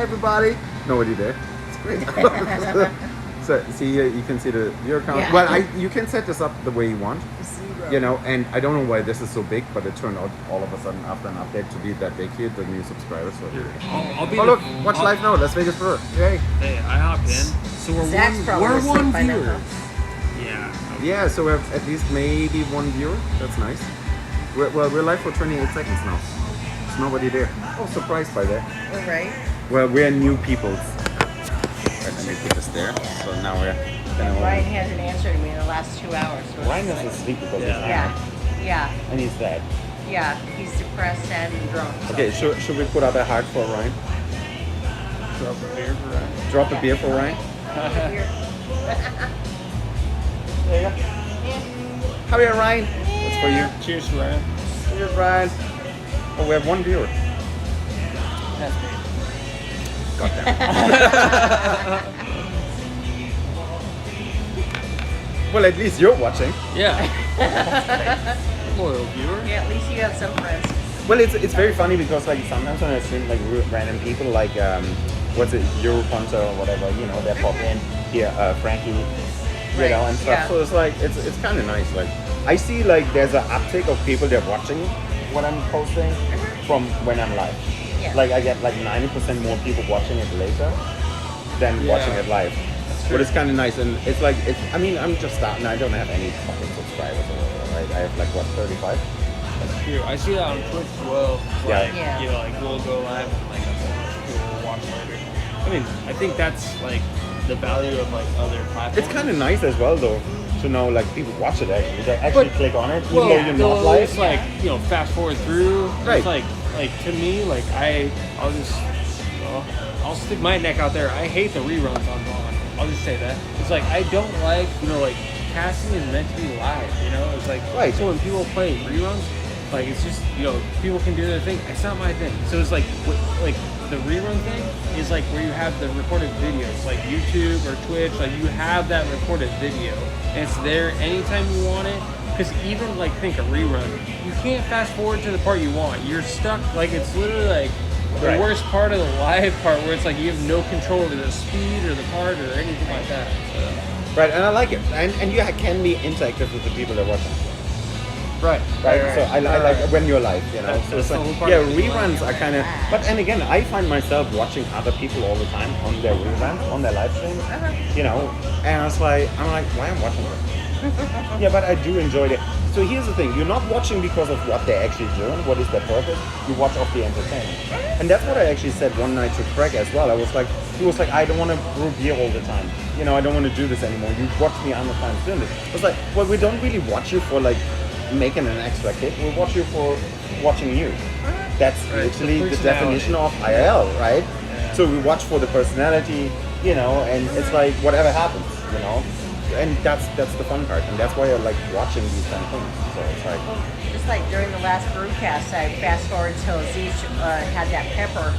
Everybody, nobody there. It's great. So see here, you can see the viewer count. Yeah. Well, you can set this up the way you want, Zero. you know. And I don't know why this is so big, but it turned out all of a sudden after an update to be that big here, the new subscribers. So. I'll be Oh look, watch live now, Las Vegas Brewer. Yay! Hey, I hop in. So Zach's probably we're asleep one by now, viewer. huh? Yeah. Yeah, so we have at least maybe one viewer. That's nice. We're live for 28 seconds now. There's nobody there. Oh, surprised by that. All right. Well, we're new peoples. Right, let me put this there. So now we're. Ryan hasn't answered me in the last 2 hours. So Ryan it's is asleep because Yeah. he's Yeah, and he's sad. yeah. He's depressed, sad, and drunk. So. Okay, should we put out a heart for Ryan? Drop a beer for Ryan. Drop a beer for Ryan? Here. There you go. How are you, Ryan? That's for you. Cheers, Ryan. Here's Ryan. Oh, we have one viewer. That's me. Got that. Well, at least you're watching. Yeah. Loyal viewer. Yeah, at least you have some friends. Well, it's very funny because like sometimes when I stream like random people like what's it, Europunter or whatever, you know, they pop in here, Frankie, you Right, know, and stuff. yeah. So it's like it's kind of nice. Like I see like there's an uptick of people that are watching what I'm posting from when I'm live. Yeah. Like I get like 90% more people watching it later than Yeah. watching it live. But it's kind of nice, and it's like I mean, I'm just starting. I don't have any fucking subscribers or whatever, right? I have like what 35. That's true. I see that on Twitch as well. Yeah. Like, Yeah. you know, like we'll go live and like a bunch of people will watch later. I mean, I think that's like the value of like other platforms. It's kind of nice as well, though, to know like people watch it actually. They actually But- click on it, even Well, though you're they'll not always live. like, you know, fast forward through. Right. It's like to me, like I'll just, I'll stick my neck out there. I hate the reruns on Vaughn. I'll just say that. It's like I don't like, you know, like casting is meant to be live. You know, it's like Right. so when people play reruns, like it's just, you know, people can do their thing. It's not my thing. So it's like like the rerun thing is like where you have the recorded videos, like YouTube or Twitch. Like you have that recorded video, and it's there anytime you want it. Because even like think a rerun, you can't fast forward to the part you want. You're stuck. Like it's literally like the Right. worst part of the live part, where it's like you have no control over the speed or the part or anything like that. So. Right, and I like it, and you can be interactive with the people that are watching. Right. Right, so I like when you're live, you know. That's So it's the like, whole part yeah, of it. reruns are kind of. But and again, I find myself watching other people all the time on their reruns, on their live streams, you know. And I'm like, why am I watching this? Yeah, but I do enjoy it. So here's the thing: you're not watching because of what they're actually doing. What is their purpose? You watch off the entertainment, and that's what I actually said one night to Craig as well. He was like, I don't want to brew beer all the time. You know, I don't want to do this anymore. You watch me other times doing this. I was like, well, we don't really watch you for like making an extra hit. We watch you for watching you. That's Right, literally the the definition of IRL, right? Yeah. So we watch for the personality, you know, and it's like whatever happens, you know. And that's the fun part, and that's why I like watching these kind of things. So it's like, Just like during the last brewcast, I fast forward till Zeech had that pepper.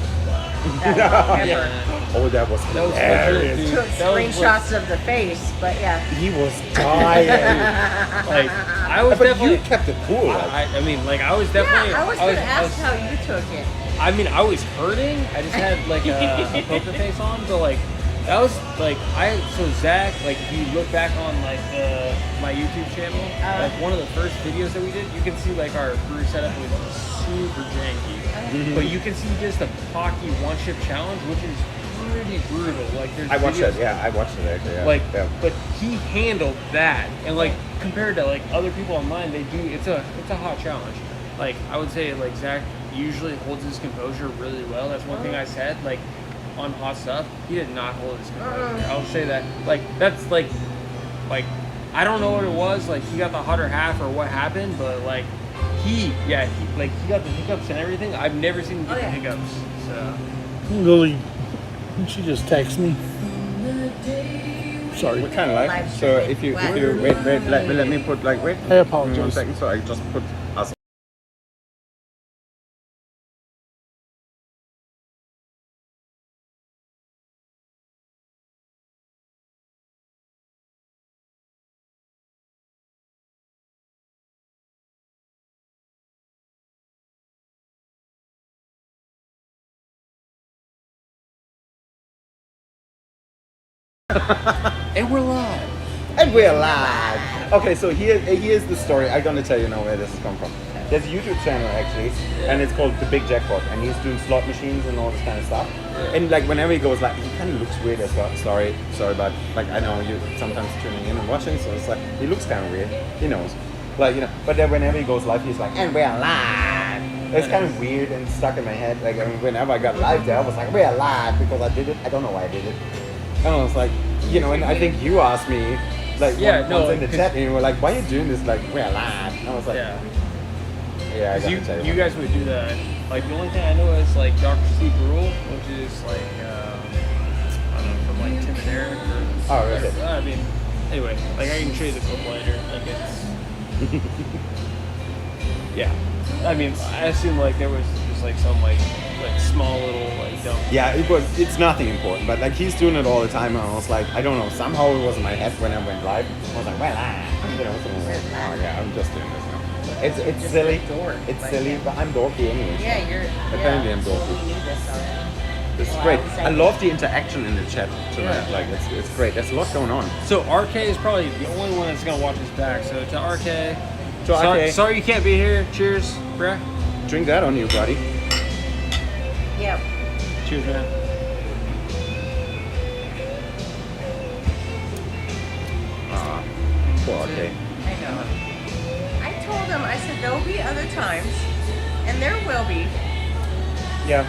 That pepper. Yeah. oh, that was That was hilarious. legit, dude. Took That was screenshots of the face, but yeah. He was dying. Like I was but definitely. you kept it cool. Like, I mean, like I was definitely. Yeah, I was gonna ask how you took it. I mean, I was hurting. I just had like a poker face on, but like that was like So Zach, like if you look back on like my YouTube channel, like one of the first videos that we did, you can see like our brew setup was super janky, but you can see just the Pocky one ship challenge, which is pretty brutal. Like there's I watched videos, it. Yeah, I watched it actually. Yeah. Like, yeah. but he handled that, and like compared to like other people online, they do. It's a hot challenge. Like I would say, like Zach usually holds his composure really well. That's one thing I said. Like on hot stuff, he did not hold his composure. I'll say that. Like that's like I don't know what it was. Like he got the hotter half or what happened, but like he got the hiccups and everything. I've never seen him get the hiccups. So. Lily, she just texted me. Sorry. We're kind of Live like so. streaming. If you Wow. wait, let me put like wait. I apologize. 1 second. So I just put us And we're live. And we're live. Okay, so here's the story. I'm gonna tell you now where this is come from. There's a YouTube channel actually, and it's called The Big Jackpot, and he's doing slot machines and all this kind of stuff. And like whenever he goes, like he kind of looks weird as well. Sorry, but like I know you sometimes tuning in and watching, so it's like he looks kind of weird. He knows, like But then whenever he goes live, he's like, and we're live. It's kind of weird and stuck in my head. Like whenever I got live there, I was like, we're live because I did it. I don't know why I did it. And I was like, and I think you asked me, like, once in the chat, and you were like, why are you doing this? Like, we're live. And I was like, yeah, I gotta tell you guys would do that. Like, the only thing I know is, like, Dr. Steve Brewer, which is, like, I don't know, from, like, Tim and Eric or... Oh, really? I mean, anyway, like, I can show you the clip later. Like, it's... yeah. I mean, I assume, like, there was just, like, some, like small little, like, dumb... Yeah, it's nothing important, but, like, he's doing it all the time, and I was like, I don't know, somehow it was in my head when I went live. I was like, well, something like, oh, yeah, I'm just doing this now. It's silly. It's silly, but I'm dorky anyway. Yeah, you're. Apparently I'm dorky. We need this already. This is great. I love the interaction in the chat tonight. Like it's great. There's a lot going on. So RK is probably the only one that's gonna watch us back. So to RK. Sorry you can't be here. Cheers, bruh. Drink that on you, buddy. Yep. Cheers, man. Poor RK. I know. I told him, I said, there'll be other times, and there will be. Yeah.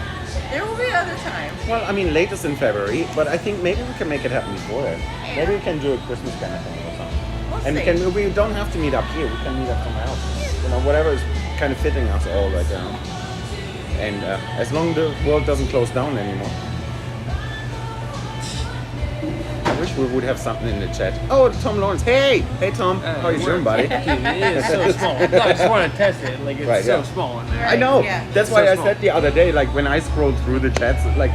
There will be other times. Well, I mean, latest in February, but I think maybe we can make it happen before that. Yeah. Maybe we can do a Christmas kind of thing or something. We'll And see. we don't have to meet up here. We can meet up somewhere else. Whatever is kind of fitting us all right now. And as long as the world doesn't close down anymore. I wish we would have something in the chat. Oh, Tom Lawrence. Hey Tom. How you doing, buddy? Dude, it is so small. No, I just want to test it. Like, it's so small in there. I know. Yeah. That's So why I small. said the other day, like when I scrolled through the chats, like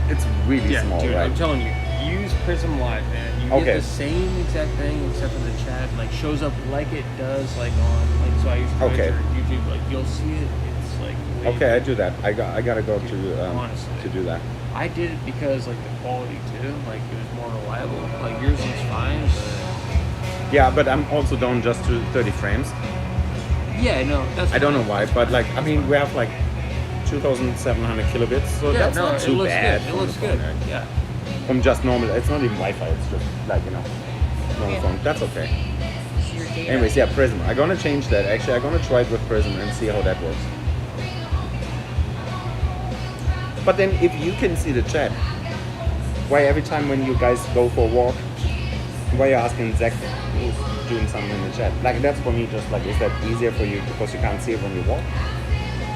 it's really small, dude, right? I'm telling you, use Prism Live, man. You get the same exact thing except for the chat. Like, shows up like it does, like on, like, so I use Twitch or YouTube. Like, you'll see it. It's like way Okay, I do that. I gotta go honestly. to do that. I did it because like the quality too, like it was more reliable. Like yours was fine, but Yeah, but I'm also down just to 30 frames. yeah, no, that's. I don't know why, but like I mean we have like 2,700 kilobits, so Yeah, that's no, not it too looks bad. good. It from looks the good. phone, right? Yeah. From just normal, it's not even Wi-Fi. It's just like normal phone. That's okay. It's your data. Anyways, yeah, Prism. I'm gonna change that. Actually, I'm gonna try it with Prism and see how that works. But then, if you can see the chat, why every time when you guys go for a walk, why you're asking Zach who's doing something in the chat? Like that's for me. Just like, is that easier for you because you can't see it when you walk?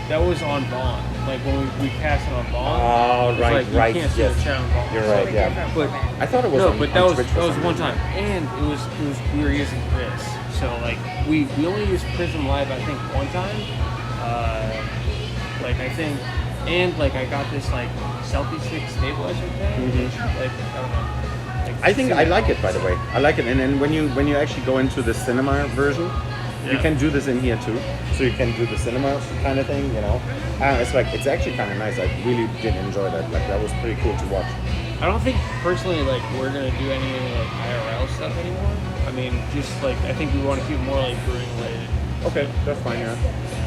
That was on Bond. Like when we passed it on Bond. Oh, it's right, like, right, You can't see yes. the chat on Bond. You're right. Yeah. But I thought it was no, on, but on that was Twitch for some one reason. time, and it was we were using this. So like we only used Prism Live I think one time. Like I think, and like I got this like selfie stick stabilizer thing. Which, like I don't know. Like, I think I like it, by the way. I like it, and then when you actually go into the cinema version, you can do this in here too. So you can do the cinema kind of thing, it's actually kind of nice. I really did enjoy that. Like that was pretty cool to watch. I don't think personally like we're gonna do any like IRL stuff anymore. I mean, just like I think we want to keep more like brewing related. Okay, that's fine. Yeah,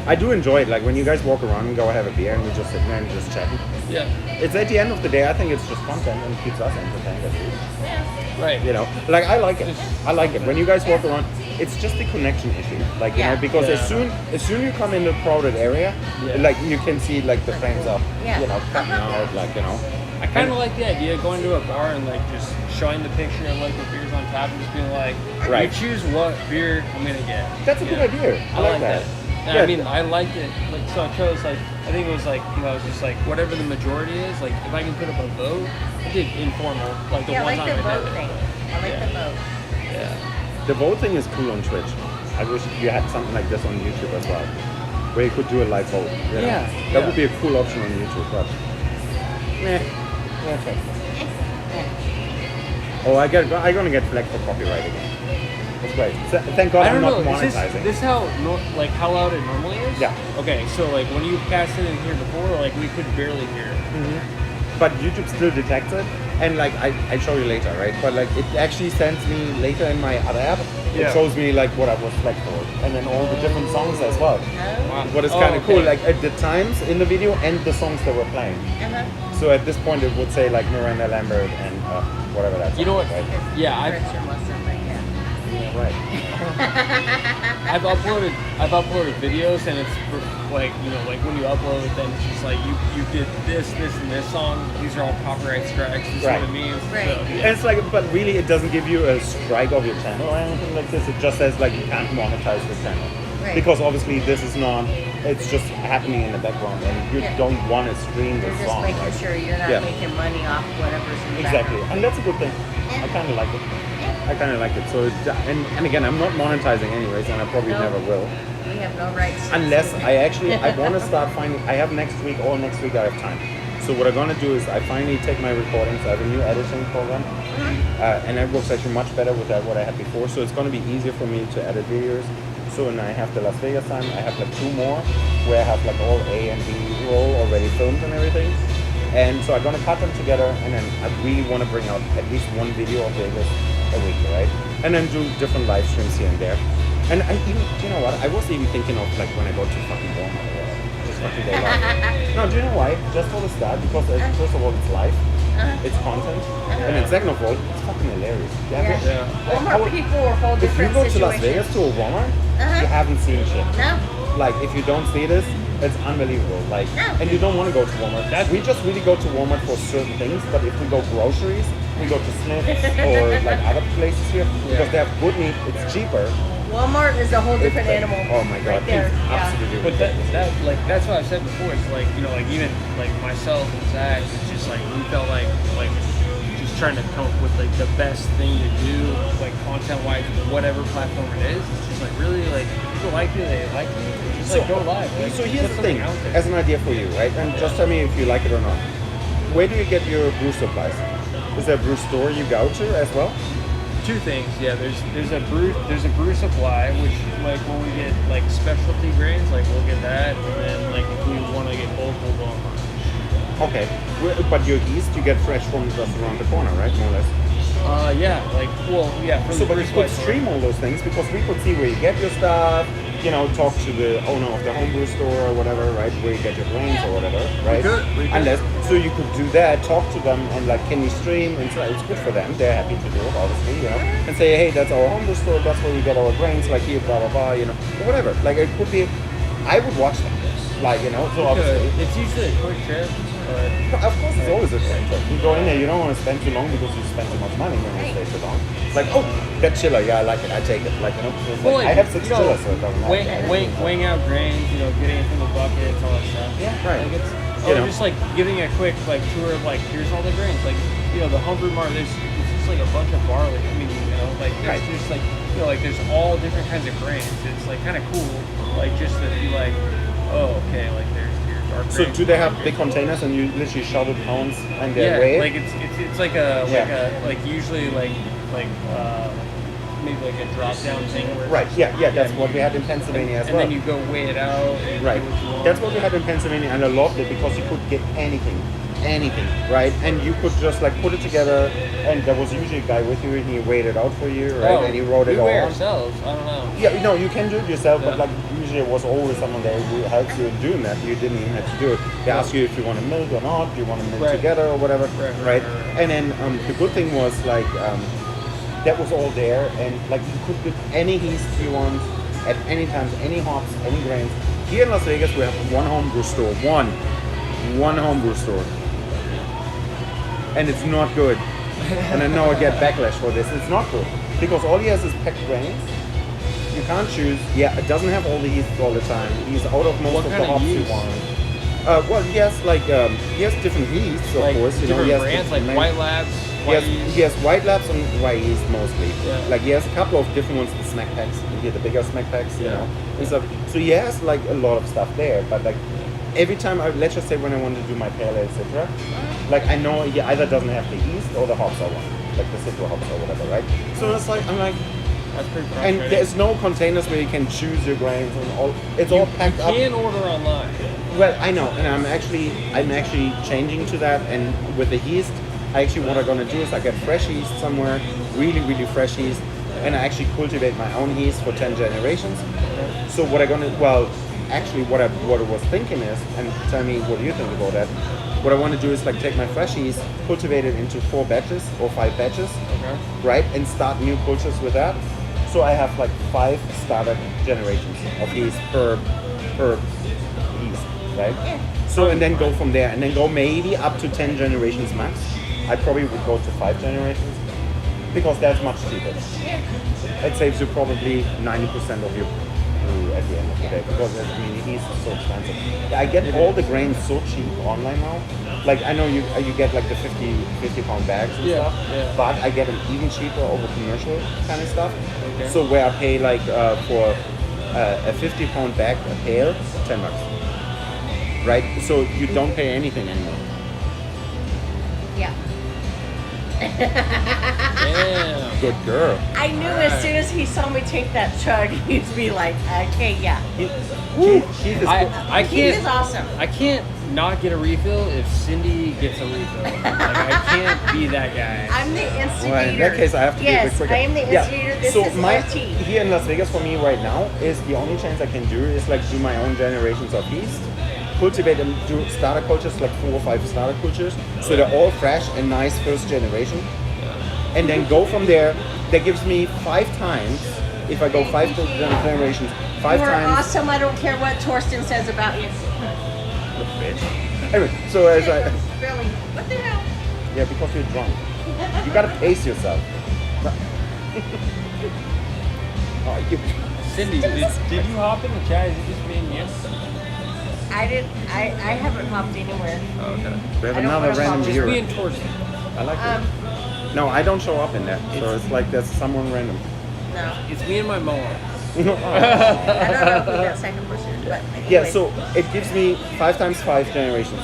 I do enjoy it. Like when you guys walk around and go have a beer and we just sit there and just chatting. Yeah. It's at the end of the day, I think it's just content and keeps us entertained at least. Right. Like I like it. I like it when you guys walk around. It's just a connection issue, like because as soon you come in a crowded area, like you can see like the frames up, cutting out, like I kind of like the idea of going to a bar and like just showing the picture of like the beers on top and just being like, you choose what beer I'm gonna get. That's a good idea. I like that. Yeah. I mean, I liked it. Like, so I chose like I think it was like just like whatever the majority is. Like if I can put up a vote, I did informal like the one like time the I vote did thing. it. I like the vote. Yeah. The vote thing is cool on Twitch. I wish you had something like this on YouTube as well, where you could do a live vote. That would be a cool option on YouTube, but okay. Oh, I'm gonna get flagged for copyright again. That's great. Thank God I'm not monetizing. Is this how how loud it normally is? Yeah. Okay, so like when you cast it in here before, like we could barely hear it. but YouTube still detects it, and like I show you later, right? But like it actually sends me later in my other app. It shows me like what I was flagged for, and then all the different songs as well. Wow. What is kind of cool, like at the times in the video and the songs that were playing. So at this point, it would say like Miranda Lambert and whatever that's. You know what? Right? Yeah, Yeah, right. I've uploaded videos, and it's like, you know, like when you upload, then it's just like you did this, and this song. These are all copyright strikes. This is what it means. Right. So, And it's like, but really, it doesn't give you a strike of your channel or anything like this. It just says like you can't monetize the channel. Right. Because obviously this is not, it's just happening in the background and you don't want to stream the You're just song. making right? sure you're not making money off whatever's in the Exactly, background. and that's a good thing. I kind of like it. I kind of like it. So, and again, I'm not monetizing anyways, and I probably never will. We have no rights. Unless I want to start finding, I have all next week I have time. So what I'm gonna do is I finally take my recordings. I have a new editing program, and it works actually much better with what I had before. So it's gonna be easier for me to edit videos. So and I have the Las Vegas time. I have like 2 more where I have like all A and B roll already filmed and everything. And so I'm gonna cut them together, and then I really want to bring out at least 1 video of Vegas a week, right? And then do different live streams here and there. And I even, you know what? I was even thinking of like when I go to fucking Walmart or whatever, just fucking day live. No, do you know why? Just for the start, because first of all, it's live, it's content, and then second of all, it's fucking hilarious. Walmart people are a whole If you different go to Las situation. Vegas to a Walmart, you haven't seen shit. No. Like if you don't see this, it's unbelievable. Like, and you don't want to go to Walmart. We just really go to Walmart for certain things. But if we go groceries, we go to Smith's or like other places here because they have good meat. It's cheaper. Walmart is a whole different It's like, animal. oh my god, Right there. it's Yeah. absolutely But ridiculous. that's what I said before. It's like, you know, like even like myself and Zach, it's just like we felt like just trying to come up with like the best thing to do, like content wise, whatever platform it is. It's just like really like people like it, they like it. It's just like go live. Like, So here's put the thing, something out there. as an idea for you, right? And just tell me if you like it or not. Where do you get your brew supplies? Is there a brew store you go to as well? 2 things, yeah. There's a brew supply, which like when we get like specialty grains, like we'll get that, and then like if we want to get bulk, we'll go online. Okay, but your yeast you get fresh from just around the corner, right? More or less. From So, the but brew you could supply stream all those things because we could see where you get your stuff. You know, talk to the owner of the homebrew store or whatever, right? Where you get your grains or whatever, right? We could. Unless, so you could do that, talk to them, and like, can you stream? And so it's good for them. They're happy to do it, obviously, you know. And say, hey, that's our homebrew store. That's where we get our grains. Like here, blah blah blah, you know, or whatever. Like it could be. I would watch them. Like you know, so obviously. It's usually a quick trip, but Of course, it's always a great trip. You go in there, you don't want to spend too long because you spend too much money when you stay too long. It's like, oh, that chiller, yeah, I like it, I take it. Like, you know, it's like, I have 6 chillers, so it doesn't matter. weighing out grains, you know, getting it from the buckets, all that stuff. Yeah, right. Like it's, You know. just like giving a quick like tour of like here's all the grains. Like, you know, the homebrew mart, it's just like a bunch of barley. I mean, you know, like it's just like, you know, like there's all different kinds of grains. It's like kind of cool, like just to be like, oh, okay, like there's your dark So grains. do they have big containers and you literally shove the pounds and they weigh it? like it's like like usually like maybe like a drop down thing. Where Right, that's what we had in Pennsylvania as and well. then you go weigh it out. And Right, do what you want. that's what we had in Pennsylvania, and I loved it because you could get anything, right? And you could just like put it together, and there was usually a guy with you, and he weighed it out for you, right? And he wrote it we all weigh on. ourselves. I don't know. Yeah, no, you can do it yourself, but Yeah. like usually it was always someone there who helps you in doing that. You didn't even have to do it. They ask you if you want to milk or not, do you want to milk Right. together or whatever, Right. And then the good thing was like that was all there, and like you could get any yeast you want at any time, any hops, any grains. Here in Las Vegas, we have one homebrew store, one homebrew store, and it's not good. And I know I get backlash for this. It's not good because all he has is packed grains. You can't choose. Yeah, it doesn't have all the yeast all the time. He's out of most What of the kind of hops you yeast? want. Well, he has like he has different yeasts, of Like course. You know, different he has brands, like different White Labs, White yeast. he has white labs and white yeast mostly. Yeah. Like he has a couple of different ones, the snack packs. Here, the bigger snack packs, you Yeah. know, and stuff. So he has like a lot of stuff there. But like every time, let's just say when I want to do my pale ale, etc. Like I know he either doesn't have the yeast or the hops I want, like the citra hops or whatever, right? So it's like I'm like, That's pretty And frustrating. there's no containers where you can choose your grains and all. It's all packed You up. can order online. Well, I know, and I'm actually changing to that. And with the yeast, what I'm gonna do is I get fresh yeast somewhere, really, really fresh yeast, and I actually cultivate my own yeast for 10 generations. So what I was thinking is, and tell me what you think about that. What I want to do is like take my fresh yeast, cultivate it into 4 batches or 5 batches, Okay. right, and start new cultures with that. So I have like 5 starter generations of yeast per yeast, right? Yeah. So and then go from there, and then go maybe up to 10 generations max. I probably would go to 5 generations because that's much cheaper. Yeah. It saves you probably 90% of your brew at the end of the day because yeast is so expensive. I get all the grains so cheap online now. Like I know you get like the 50 pound bags and Yeah, stuff, yeah. but I get them even cheaper over commercial kind of stuff. Okay. So where I pay like for a 50 pound bag a pail, $10, right? So you don't pay anything anymore. Yeah. Damn. Good girl. I knew as soon as he saw me take that chug, he'd be like, okay, yeah. Keith is I He is can't. awesome. I can't not get a refill if Cindy gets a refill. Like I can't be that guy. I'm the instigator. Well, in that case, I have to be a bit yes, quicker. I am the instigator. This so is my our tea. here in Las Vegas for me right now is the only chance I can do is like do my own generations of yeast, cultivate them, do starter cultures, like 4 or 5 starter cultures, so they're all fresh and nice first generation, and then go from there. That gives me 5 times. If I go 5 generations, 5 You're times. awesome. I don't care what Torsten says about you. Anyway, so as I Really, what the hell? yeah, because you're drunk, you gotta pace yourself. Oh, you. Cindy, did you hop in the chat? Is it just me and you? I haven't hopped anywhere. Oh, okay. We have I don't another wanna random follow. Just viewer. me and Torsten. I like Um, it. No, I don't show up in that. So it's like there's someone random. no. It's me and my mom. I don't know who that second person is, but anyway. Yeah, so it gives me 5 times 5 generations.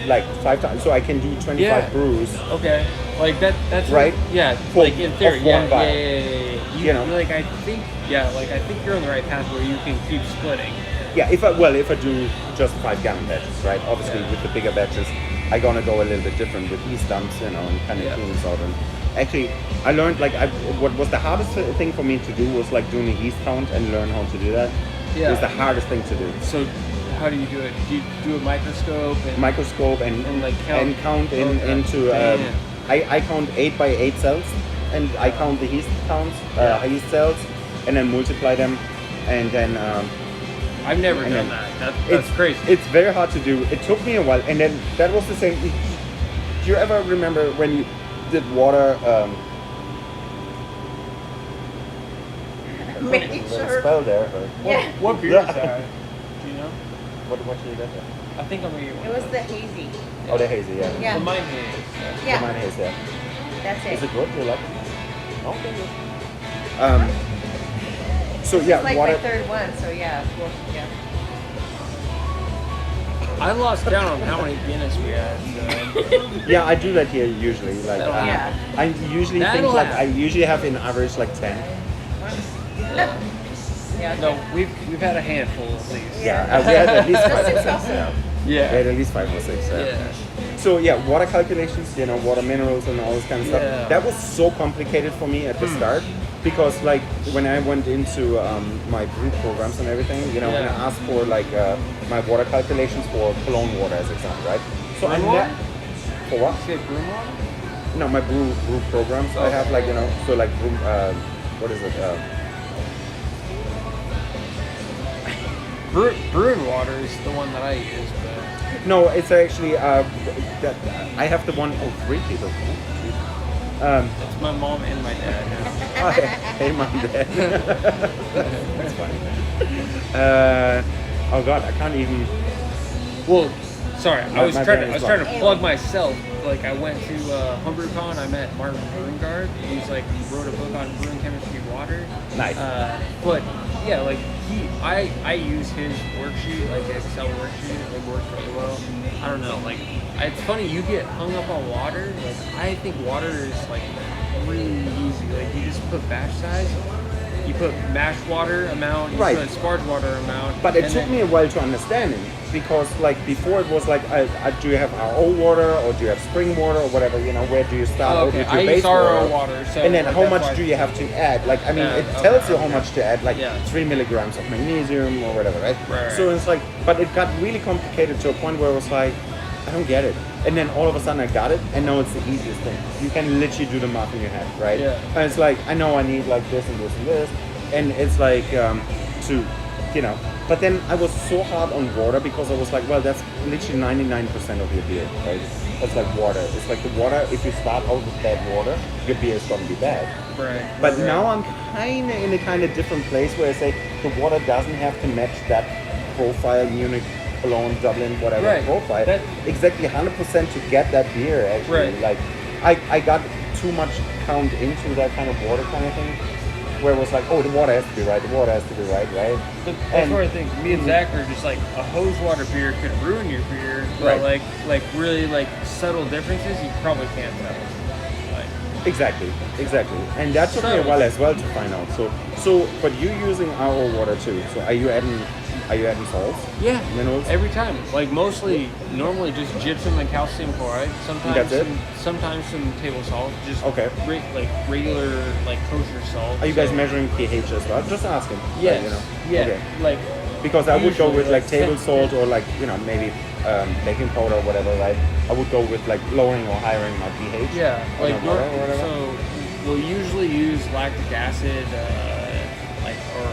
Like 5 times. So I can do 25 Yeah. brews. Okay. Like that's Right? Yeah. For- Like in theory. of Yeah. one vial. Yeah. You know. Like I think. Yeah. Like I think you're on the right path where you can keep splitting. Yeah, if I do just 5-gallon batches, right? Obviously Yeah. with the bigger batches, I gonna go a little bit different with yeast dumps, and kind of Yeah. clean this out. And actually, I learned what was the hardest thing for me to do was like doing a yeast count and learn how to do that. Yeah. It was the hardest thing to do. So how do you do it? Do you do a microscope and Microscope and like count Okay. into Damn. I count 8 by 8 cells, and I count the yeast counts, yeast cells, and then multiply them, and then I've never and done then- that. That's crazy. It's very hard to do. It took me a while, and then that was the same. Do you ever remember when you did water? Making Little sure. spell there. But Yeah. What beer is that? Do you know? what should you get there? I think I'm gonna get one. It was the hazy. Oh, the hazy, yeah. Yeah. Well, mine is. The Yeah, mine hazy, yeah. that's Is it. it good? Do you like it? Okay, good. So This yeah, is like water. my third one, so yeah, of course, yeah. I lost count on how many Guinness we had. So. Yeah, I do that here usually. Like, That'll happen. I usually That'll think like happen. I usually have in average like 10. Yeah, No, we've had a handful at least. Yeah, we had at least 5 or That's 6. awesome. Yeah. Yeah. We had at least 5 or 6. Yeah. So yeah, water calculations, water minerals and all this kind of stuff. Yeah. That was so complicated for me at the start because like when I went into my brew programs and everything, and I Yeah. asked for like my water calculations for Cologne water as example, right? So Broom water? for what? You say broom water? No, my brew programs. I have like so like brew, what is it? Brewing water is the one that I use, but No, it's actually that I have the one. Oh, 3 people. it's my mom and my dad. Yeah. Hey, mom, dad. That's funny. Oh God, I can't even. Well, sorry, I was my trying brain to is plug blocked. myself. Like I went to HomebrewCon. I met Martin Brewingard. He wrote a book on brewing chemistry water. Nice. But yeah, like I use his worksheet, like his Excel worksheet. It works really well. I don't know, like it's funny you get hung up on water. Like I think water is like really easy. Like you just put batch size, you put mashed water amount, you Right. put sparge water amount. But it and took then- me a while to understand it because, like, before it was like, do you have RO water or do you have spring water or whatever? You know, where do you start Oh, out okay. with I your use base RO water? water, so And then like, how that's much why- do you have to add? Like, I mean, Yeah, it okay, tells you how okay. much to add, like Yeah. 3 milligrams of magnesium or whatever, right? Right, So right. it's like, but it got really complicated to a point where it was like, I don't get it. And then all of a sudden I got it, and now it's the easiest thing. You can literally do the math in your head, right? Yeah. And it's like, I know I need like this and this and this, and it's like to, you know. But then I was so hard on water because I was like, well, that's literally 99% of your beer, right? It's like water. It's like the water. If you start out with bad water, your beer is gonna be bad. Right. But right. now I'm kind of in a kind of different place where I say the water doesn't have to match that profile, Munich, Cologne, Dublin, whatever Right. profile. That- exactly 100% to get that beer actually. Right. Like I got too much count into that kind of water kind of thing, where it was like, oh, the water has to be right, the water has to be right, right? That's And- where I think me and Zach are just like a hose water beer could ruin your beer, but Right. like really like subtle differences you probably can't tell. Like, Exactly. And that took me a So- while as well to find out. So but you're using RO water too. So are you adding salts? yeah, Minerals? every time. Like normally just gypsum and calcium chloride. Sometimes That's it? sometimes some table salt. Just Okay. like regular like kosher salt. Are you guys So- measuring pH as well? Just asking. Yes. You know. Yeah. Okay. Like Because I would go Usually, with like like, table 10 salt or like, you know, maybe baking powder or whatever, right? I would go with like lowering or highering my pH. yeah, on like the water or whatever. so we'll usually use lactic acid like or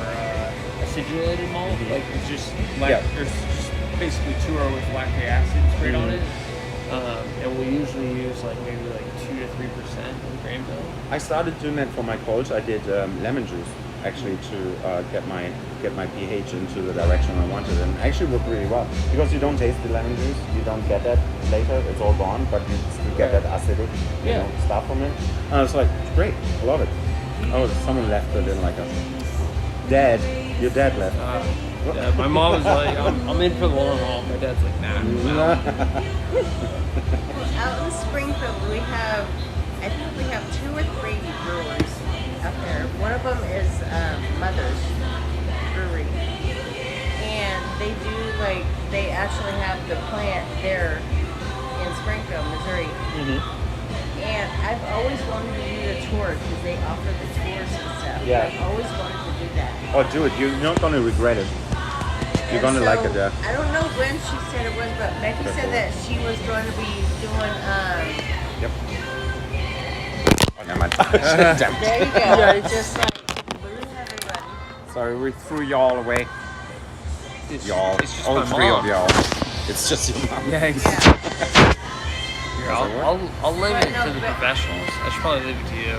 acidulated malt. Mhm. Like it's just Yeah. there's just basically 2 hour with lactic acid sprayed on Mhm. it. And we usually use like maybe like 2 to 3% of grain bill. I started doing that for my colds. I did lemon juice actually to get my pH into the direction I wanted, and it actually worked really well because you don't taste the lemon juice, you don't get that later, it's all gone, but you still get that acidic, you Yeah. know, stuff from it. And it's like great, I love it. Oh, someone left that in like a dad. Your dad left. Yeah, my mom was like, I'm in for the long haul. My dad's like, nah. Well, out in Springfield, I think we have 2 or 3 brewers out there. One of them is Mother's Brewery. And they actually have the plant there in Springfield, Missouri. Mhm. And I've always wanted to do the tour because they offer the tours and stuff. Yeah. I've always wanted to do that. Oh, do it. You're not gonna regret it. You're And gonna like it, so, yeah. I don't know when she said it was, but Becky That's said cool. that she was going to be doing Yep. Oh, never mind. there you go. It's just like losing everybody. Sorry, we threw y'all away. Y'all. It's just All my 3 mom. of y'all. It's just your mom. Yeah, Yeah. Here, I'll leave But it no, to the but- professionals. I should probably leave it to you.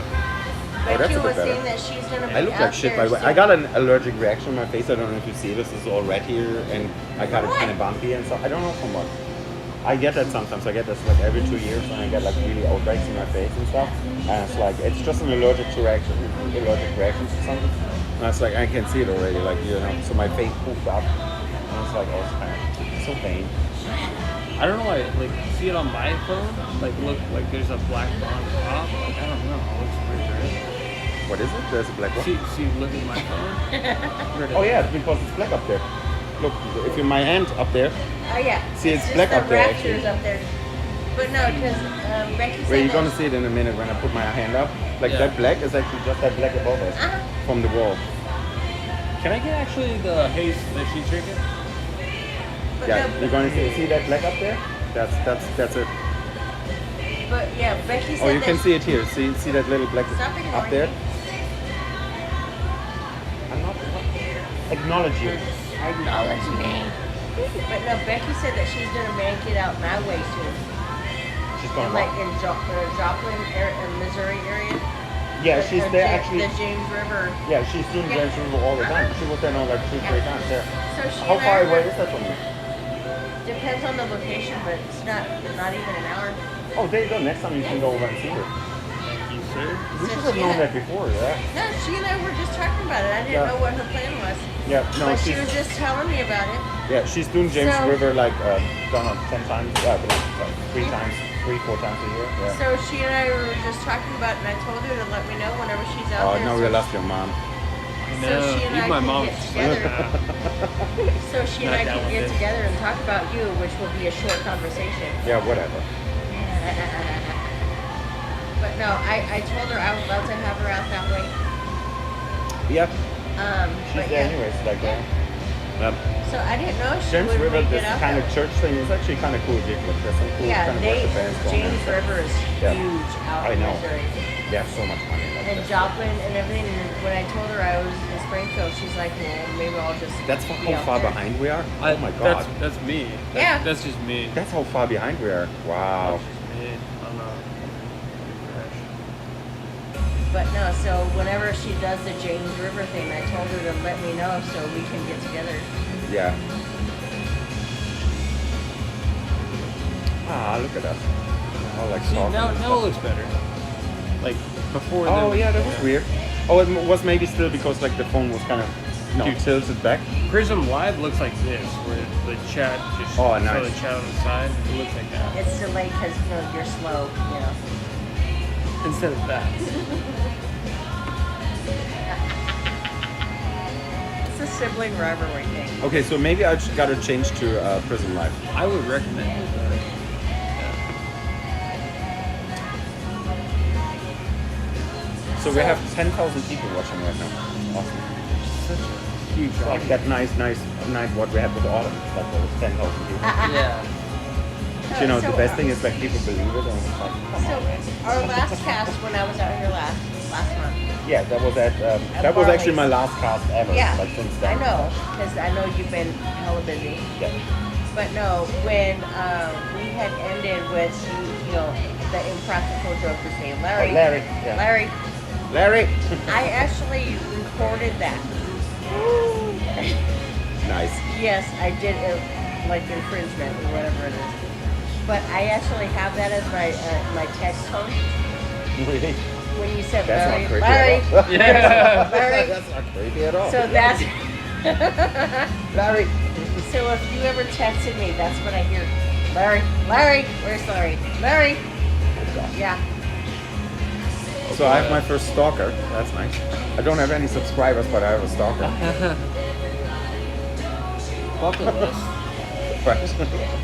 Oh, that's Becky a bit was better. saying that she's going to be I look out like shit, by there the way. I got an allergic reaction on my face. I don't know if you see this. This is all red here, and I got it kind of bumpy and stuff. I don't know from what. I get that sometimes. I get this like every 2 years, and I get like really outbreaks in my face and stuff. And it's like it's just an allergic reaction to something. And it's like I can see it already, like you know. So my face poofed up, and it's like oh, it's kind of so pain. I don't know why, like, see it on my phone? Like, look, like there's a black bar on the top. Like, I don't know. It looks weird. What is it? There's a black one. See, look at my phone. Oh yeah, because it's black up there. Look, if you my hand up there, Oh yeah. See, it's just black the up there, rafters up there. But no, because Becky said where you're that gonna see it in a minute when I put my hand up. Like Yeah. that black is actually just that black above us Uh-huh. from the wall. Can I get actually the haze that she's drinking? But Yeah, no, you're gonna see that black up there? That's it. But yeah, Becky said Oh, you that can see it here. See that little black Stop ignoring up there? me. I'm not acknowledge you. Acknowledge me. But no, Becky said that she's gonna make it out my way soon. She's In going like walk. in Joplin, Missouri area. Yeah, she's The there Ja- actually. The James River. Yeah, she's doing Yeah. James River all the time. She was there now like 2-3 times there. So she How and far I away were- is that from you? Depends on the location, but it's not even an hour. Oh, there you go. Next time you can go over and see her. Thank you, sir. We So should have she known and- that before, yeah. No, she and I were just talking about it. I didn't Yeah. know what her plan was. Yeah, no, But she she's was just telling me about it. yeah, she's doing James So- River like don't know 10 times, like 3-4 times a year. Yeah. So she and I were just talking about it, and I told her to let me know whenever she's out Oh there. no, so we lost your mom. No, she and I even my can mom. get together. So she and Not I down can with get it. together and talk about you, which will be a short conversation. Yeah, whatever. But no, I told her I would love to have her out that way. Yeah, she's But there yeah. anyways, like that. So I didn't know she James would River, make this it out kind that of way. church thing is actually kind of cool. There's some cool Yeah, kind of they worship bands going James on. River is Yeah. huge out I in know. Missouri. They have so much money. Like And that. Joplin and everything. And when I told her I was in Springfield, she's like, "Well, maybe I'll just." That's be how out far there." behind we are. Oh my god. That's me. Yeah. That's just me. That's how far behind we are. Wow. That's just me. I'm not. But no, so whenever she does the James River thing, I told her to let me know so we can get together. Yeah. Ah, look at us. Oh, like See, soft now and it stuff. looks better. Like before. Oh the, yeah, that was weird. Oh, it was maybe still because like the phone was kind of Dude. tilted back. Prism Live looks like this, where the chat just Oh, show nice. the chat on the side. It looks like that It's delayed because you're slow, you know. instead of that. It's a sibling rivalry thing. Okay, so maybe I just gotta change to Prism Live. I would recommend it. So we have 10,000 people watching right now. Awesome. Such a huge It's like that nice night what we had with Autumn. It's like there was 10,000 people. Yeah. You know, So, the best thing is like people believe it and it's like, come So on, man. our last cast when I was out here last month. Yeah, that was that was actually my Barley's. last cast ever. Yeah, Like since I then. know, because I know you've been hella busy. Yeah. But no, when we had ended with you know the impractical joke to say Larry. Oh, Larry, yeah. Larry. I actually recorded that. Nice. Yes, I did like infringement or whatever it is. But I actually have that as my text tone. Really? When you said That's Larry, not creepy Larry, at all. Yeah. Larry. That's not creepy at all. So that's Larry. so if you ever texted me, that's what I hear. Larry, Larry, where's Larry? Larry. Yeah. So I have my first stalker. That's nice. I don't have any subscribers, but I have a stalker. Bucket list.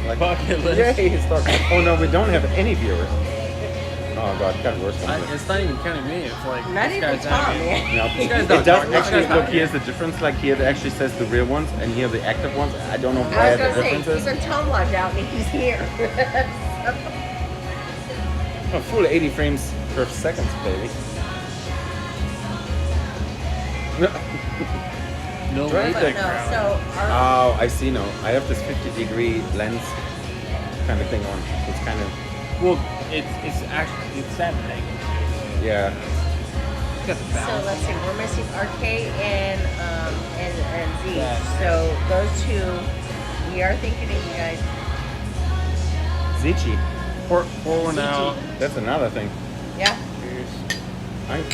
Like, Bucket list. yay, stalker. Oh no, we don't have any viewers. Oh god, it got worse than this. It's not even counting me. It's like Not this even guy's Tom, happy. man. No, This guy's it not does dark. This actually guy's not look. Here's the difference. Like here, it actually says the real ones, and here the active ones. I don't know I why was the gonna say, difference is. even Tom logged out and he's here. Oh, full 80 frames per second, baby. No Right. way. But no, so our, Oh, I see now. I have this 50-degree lens kind of thing on. It's kind of Well, it's actually it's that angle. yeah. It's got the so balance. let's see, we're missing RK and Z. Yeah. So those two, we are thinking of you guys. Zichi. Pour one out. That's another thing. Yeah,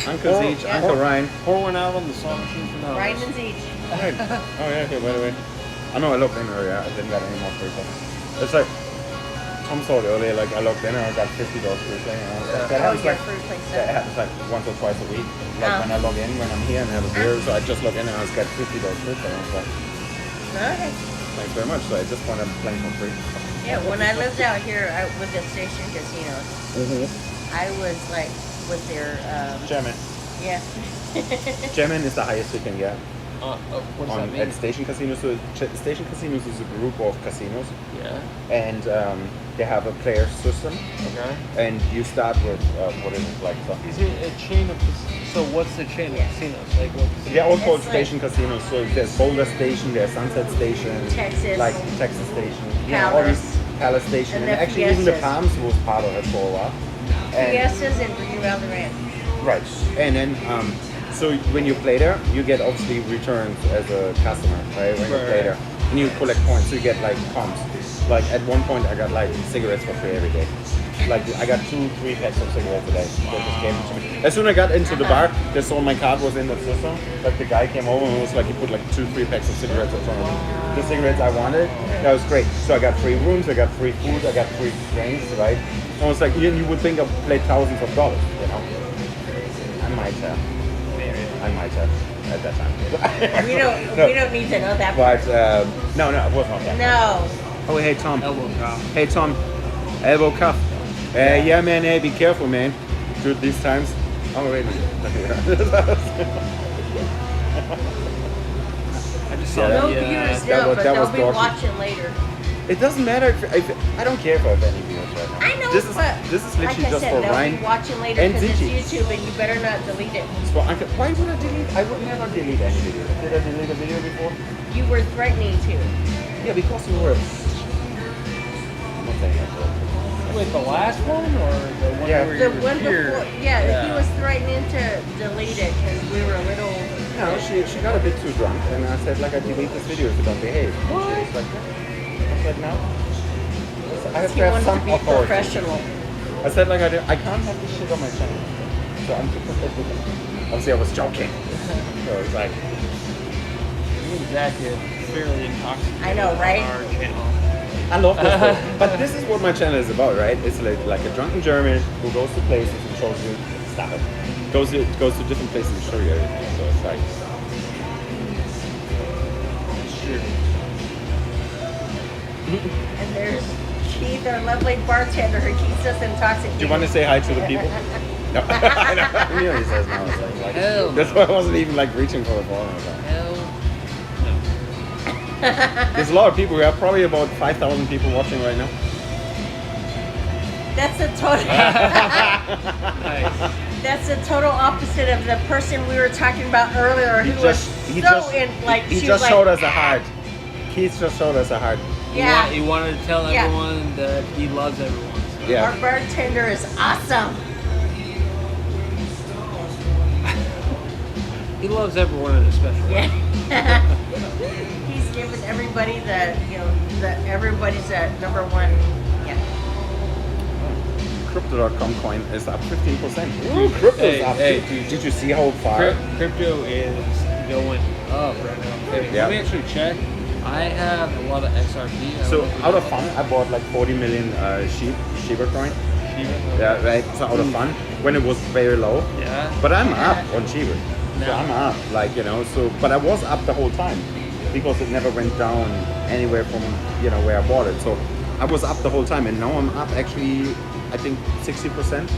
Uncle Or- Zeech, yeah. Uncle Ryan. Pour one out on the saw machine for now. Ryan and Z. Right. Oh yeah, okay, by the way. I know I logged in earlier, I didn't get any more free stuff. It's like Tom told earlier, like I logged in and I got $50 free thing. And I was like, that Oh, happens your like free play that stuff. happens like once or twice a week. Like when I log in, when I'm here and have a beer, so I just log in and I just got $50 free thing. I was like, Okay. thanks very much. So I just want to play for free. Yeah, when I lived out here with the station casinos, I was like with their German. yeah. German is the highest you can get. What does that mean? At station casinos. So station casinos is a group of casinos, Yeah. and they have a player system, Okay. and you start with what is it like? So Is it a chain of? So what's the chain Yeah. of casinos? Like what? they're all called It's station casinos. So there's Boulder Station, there's Sunset Station, Texas. like Texas Station, all these Palace Station, And and, the actually even the Fiestas. Palms was part of it for a while. And, Fiestas and Green Valley Ranch. right, and then so when you play there, you get obviously returns as a customer, right? When you play Right. there, and you collect points, so you get like comps. Like at one point, I got like cigarettes for free every day. Like I got 2-3 packs of cigarettes a day. They just gave them to me. As soon as I got into the bar, they saw my card was in the system. Like the guy came over and was like, he put like 2-3 packs of cigarettes in front of me. The cigarettes I wanted, that was great. So I got free rooms, I got free food, I got free drinks, right? I was like, you would think I played thousands of dollars, you know? I might have. Maybe. I might have at that time. We don't. No. We don't need to know that. But no, it was not that. No. Oh, hey Tom. Elbow drop. Hey Tom. Elbow cuff. Yeah, man. Hey, be careful, man. Dude, these times. Oh wait. I just saw Yeah. No the, viewers that now, was- but that they'll was be dorky. watching later. It doesn't matter if I don't care if I have any viewers right now. I know, This is but this is literally like I just said, for they'll Ryan be watching later and because it's Zichi. YouTube, and you better not delete it. So why would I delete? I would never delete any video. Did I delete a video before? You were threatening to. Yeah, because you were. I'm not saying that. Wait, the last one or the one Yeah. where The you were one here? before, yeah, he was threatening to delete it because we were a little. No, she got a bit too drunk, and I said like I delete this video if you don't behave. She was like, yeah. I said no. I have He to have wanted some to be authority. professional. I said like I can't have this shit on my channel. So I'm too professional. Obviously I was joking. So it's like Me and Zach get fairly intoxicated. I know, right? On our channel. I love this though. But this is what my channel is about, right? It's like a drunken German who goes to places and shows you stuff. Goes to different places and show you everything. So it's like Sure. And there's Keith, our lovely bartender, who keeps us intoxicated. do you want to say hi to the people? No. I know. I knew he says no. So it's like, Hell no. that's why I wasn't even like reaching for the phone. I was like, Hell no. there's a lot of people. We have probably about 5,000 people watching right now. That's a total. Nice. That's the total opposite of the person we were talking about earlier, who was He so just she just was like, showed us a heart. Keith just showed us a heart. Yeah. He wanted to tell Yeah. everyone that he loves everyone. So. Yeah. Our bartender is awesome. He loves everyone in a special way. Yeah. He's given everybody everybody's number one. Yeah. Crypto.com coin is up 15%. Ooh, crypto's Hey, up. hey, Did- dude. Did you see how far? Crypto is going up right now. Okay, Yeah. Let me actually check. I have a lot of XRP. I So don't know if out you of know fun, I bought like 40 million Shiba coin. Shiba. Yeah, right. So out of fun, when it was very low. Yeah. But I'm up on Shiba. So No. I'm up, like but I was up the whole time because it never went down anywhere from where I bought it. So I was up the whole time, and now I'm up actually, I think 60%.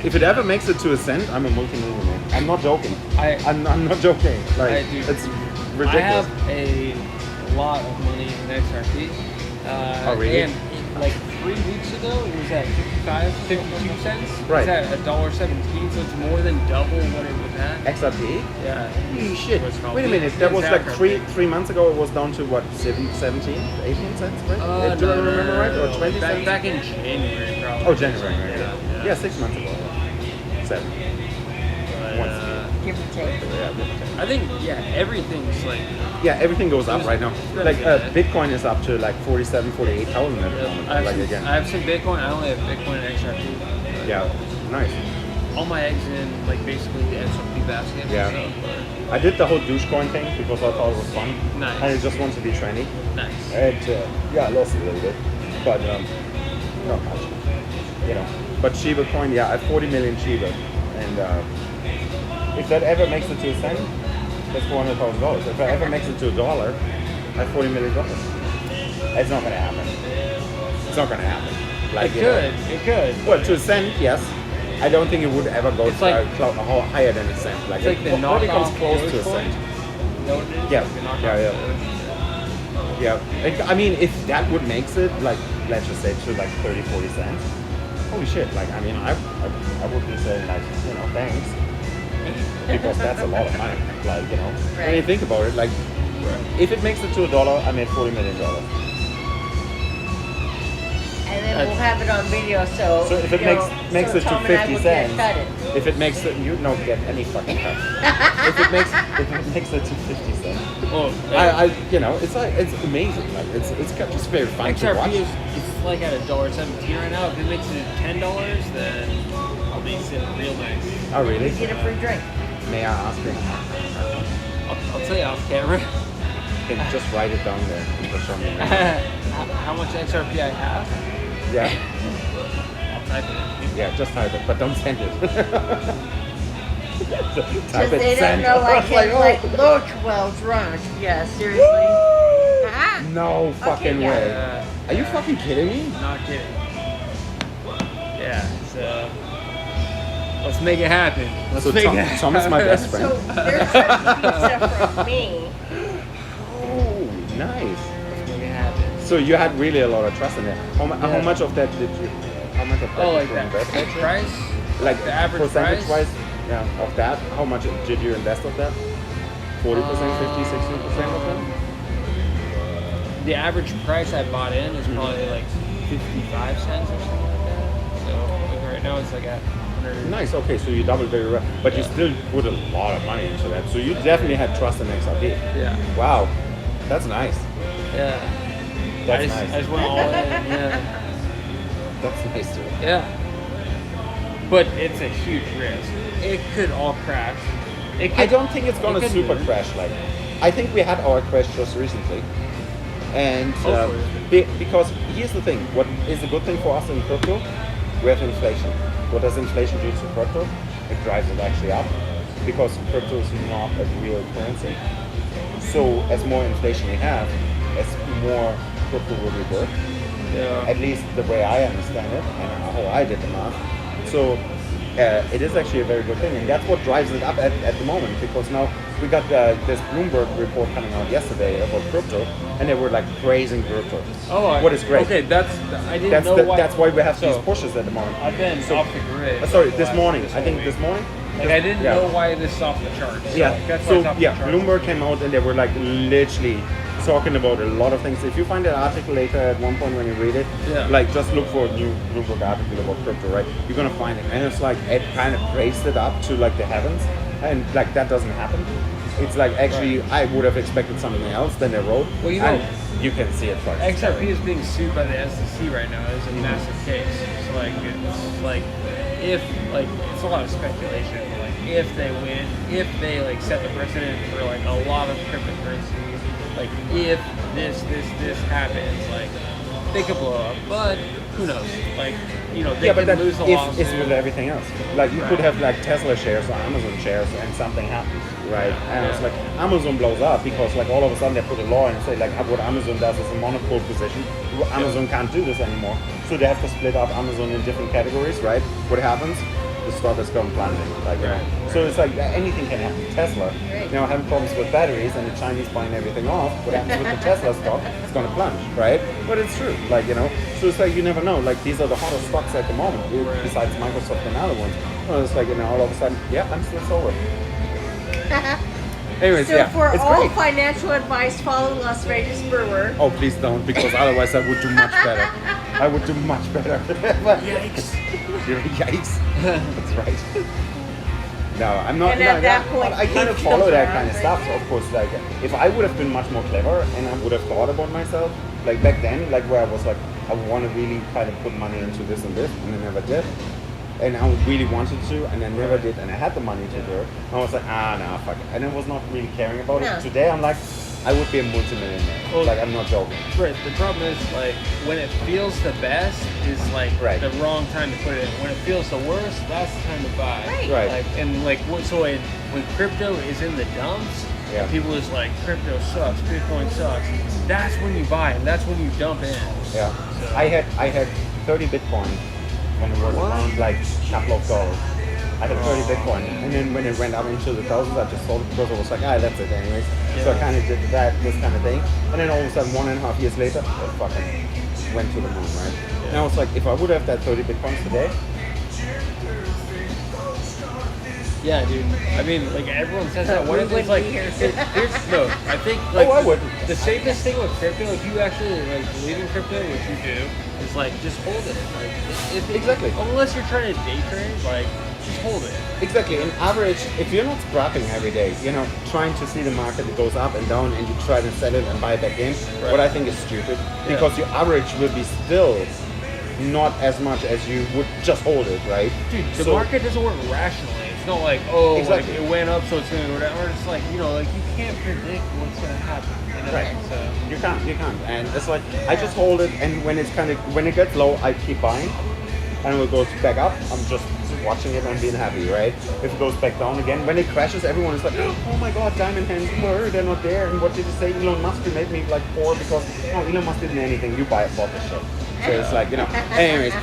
If it ever makes it to a cent, I'm a multi-millionaire. I'm not joking. I'm not joking. Like it's ridiculous. I have a lot of money in XRP. Oh, really? And like 3 weeks ago, it was at 52 cents. Right. It's at $1.17, so it's more than double what it was at. XRP? Yeah. Holy shit. What's called Wait a minute. That was like XRP. three months ago. It was down to what, 17, 18 cents, right? Do I remember right? Or 20 cents? Back in January, probably. Oh, January, right? Yeah. Yeah, 6 months ago. 7. But, Once. Give or take. Yeah, I think, everything's like, everything goes up right now. Really Like good. Bitcoin is up to like 47, 48,000 at the moment. I Like have, again. I have some Bitcoin. I only have Bitcoin and XRP. Yeah, nice. All my eggs in, like, basically the XRP basket. Yeah. So, I did the whole Dogecoin thing because I thought it was fun. Nice. And I just wanted to be trendy. nice. And I lost a little bit, but not much. But Shiba coin, I have 40 million Shiba, and if that ever makes it to a cent, that's $400,000. If it ever makes it to $1, I have $40 million. It's not gonna happen. It's not gonna happen. Like It could. Well, to a cent, yes. I don't think it would ever go It's like- higher than a cent. It's like the it probably comes knockoff close to a Dogecoin. cent. Know what it is? Yeah. Like the knockoff Yeah, Doge. Yeah. I mean, if that would makes it, like, let's just say to like 30, 40 cents, holy shit. Like, I mean, I would be saying, like, thanks. Because that's a lot of money. Like, when you Right. think about it, like, if it makes it to $1, I made $40 million. And then we'll have it on video, so So if it makes it to Tom and I 50 would get cents, cutted. if it makes it, you don't get any fucking cut. if it makes it to 50 cents. Well, It's amazing. Like it's just very fun to watch. XRP is like at $1.17 right now. If it makes it $10, then I'll be sitting real nice. Oh really? You get a free drink. May I ask you? I'll tell you off camera Can you just write it down there and just show me. how much XRP I have. Yeah, I'll type it in. yeah. Just type it, but don't send it. Because they don't know I can look well drunk. Yeah, seriously. Ah. No fucking yeah. way. Are you fucking kidding me? Not kidding. Yeah, so let's make it happen. Let's So make Tom, it happen. Tom is my best friend. So there's some pizza from me. Oh, nice. Let's make it happen. So you had really a lot of trust in it. How Yeah. much of that did you? How much of that Oh, did like you that invest? Actually? price? Like the average percentage price? wise, yeah, of that. How much did you invest of that? 40%, 50, 60% of that? The average price I bought in is probably like 55 cents or something like that. So like right now it's like at 100. Nice. Okay, so you doubled very well, but you Yeah. still put a lot of money into that. So you definitely had trust in XRP. Yeah. Wow, that's nice. Yeah. That's I just, nice. I just went all in. Yeah. That's nice too. Yeah. But it's a huge risk. It could all crash. It could, I don't think it's gonna it could super move. crash. Like, I think we had our crash just recently, and Hopefully. because here's the thing: what is a good thing for us in crypto? We have inflation. What does inflation do to crypto? It drives it actually up because crypto is not a real currency. So as more inflation we have, as more crypto will be worth. Yeah. At least the way I understand it and how I did the math. So it is actually a very good thing, and that's what drives it up at the moment. Because now we got this Bloomberg report coming out yesterday about crypto, and they were like praising crypto. Oh, what is great? Okay, I didn't know why. That's why we have So, these pushes at the moment. I've been So- off the grid. Sorry, for this the morning. last- I think this morning. Like I didn't Yeah. know why this is off the charts. So Yeah. That's why So it's off yeah, the charts. Bloomberg came out and they were like literally talking about a lot of things. If you find that article later at one point when you read it, Yeah. like just look for a new Bloomberg article about crypto, right? You're gonna find it, and it's like it kind of raised it up to like the heavens, and like that doesn't happen. It's like actually I would have expected something else than they wrote. Well, you know, and you can see it. Like, XRP is being sued by the SEC right now. It's a massive case. So like it's like if like it's a lot of speculation. Like if they win, if they like set the precedent for like a lot of cryptocurrencies, like if this happens, like they could blow up. But who knows? Like you know they yeah, but can that lose a is lawsuit. with everything else. Like you could have like Tesla shares or Amazon shares, and something happens, right? And it's like Amazon blows up because like all of a sudden they put a law and say like what Amazon does is a monopoly position. Amazon can't do this anymore, so they have to split up Amazon in different categories, right? What happens? The stock has gone plunging, like you know. So it's like anything can happen. Tesla, you know, having problems with batteries and the Chinese buying everything off. What happens with the Tesla stock? It's gonna plunge, right? But it's true, like you know. So it's like you never know. Like these are the hottest stocks at the moment, besides Microsoft and other ones. Well, it's like you know, all of a sudden, yeah, I'm still sober. Anyways, So yeah, for it's all great. financial advice, follow Las Vegas Brewer. Oh, please don't, because otherwise I would do much better. I would do much better. Yikes. Yikes. That's right. No, I'm not. And no, at that no, point, I kind of he follow kills that her, kind of right? stuff. So of course, like, if I would have been much more clever and I would have thought about myself, like back then, like where I was like, I want to really kind of put money into this and this, and I never did. And I really wanted to, and I never did, and I had the money to do it. I was like, no, fuck it. And I was not really caring about No. it. Today, I'm like, I would be a multimillionaire. Well, like, I'm not joking. Right. The problem is like when it feels the best is like Right. the wrong time to put it in. When it feels the worst, that's the time to buy. Right. Right. Like and like so when crypto is in the dumps, Yeah. and people is like crypto sucks, Bitcoin sucks. That's when you buy and that's when you dump in. Yeah. So- I had 30 Bitcoin when it was around like a couple of dollars. I had 30 Bitcoin, and then when it went up into the thousands, I just sold it because I was like, that's it anyways. So I Yeah. kind of did this kind of thing, and then all of a sudden, 1.5 years later, it fucking went to the moon, right? And I was like, if I would have that 30 Bitcoins today, Yeah, dude. I mean, like everyone says that. What We if it's wouldn't like? be here. No, I think like I wouldn't. the safest thing with crypto, if you actually like believe in crypto, which you do, is like just hold it. Like if Exactly. Unless you're trying to day trade, like just hold it. exactly, on average, if you're not scrapping every day, you know, trying to see the market that goes up and down, and you try to sell it and buy it back in, Right. what I think is stupid, because your average will be still not as much as you would just hold it, right? Dude, the So- market doesn't work rationally. It's not like, oh, Exactly. like it went up, so it's going to go down. Or it's like, you know, like you can't predict what's going to happen. You know? Right. So, You can't, and it's like I just hold it, and when it gets low, I keep buying, and when it goes back up, I'm just watching it and being happy, right? If it goes back down again, when it crashes, everyone is like, oh my god, diamond hands, they're not there. And what did you say? Elon Musk, you made me like poor because no, Elon Musk didn't do anything. You bought this shit. So it's like, anyways.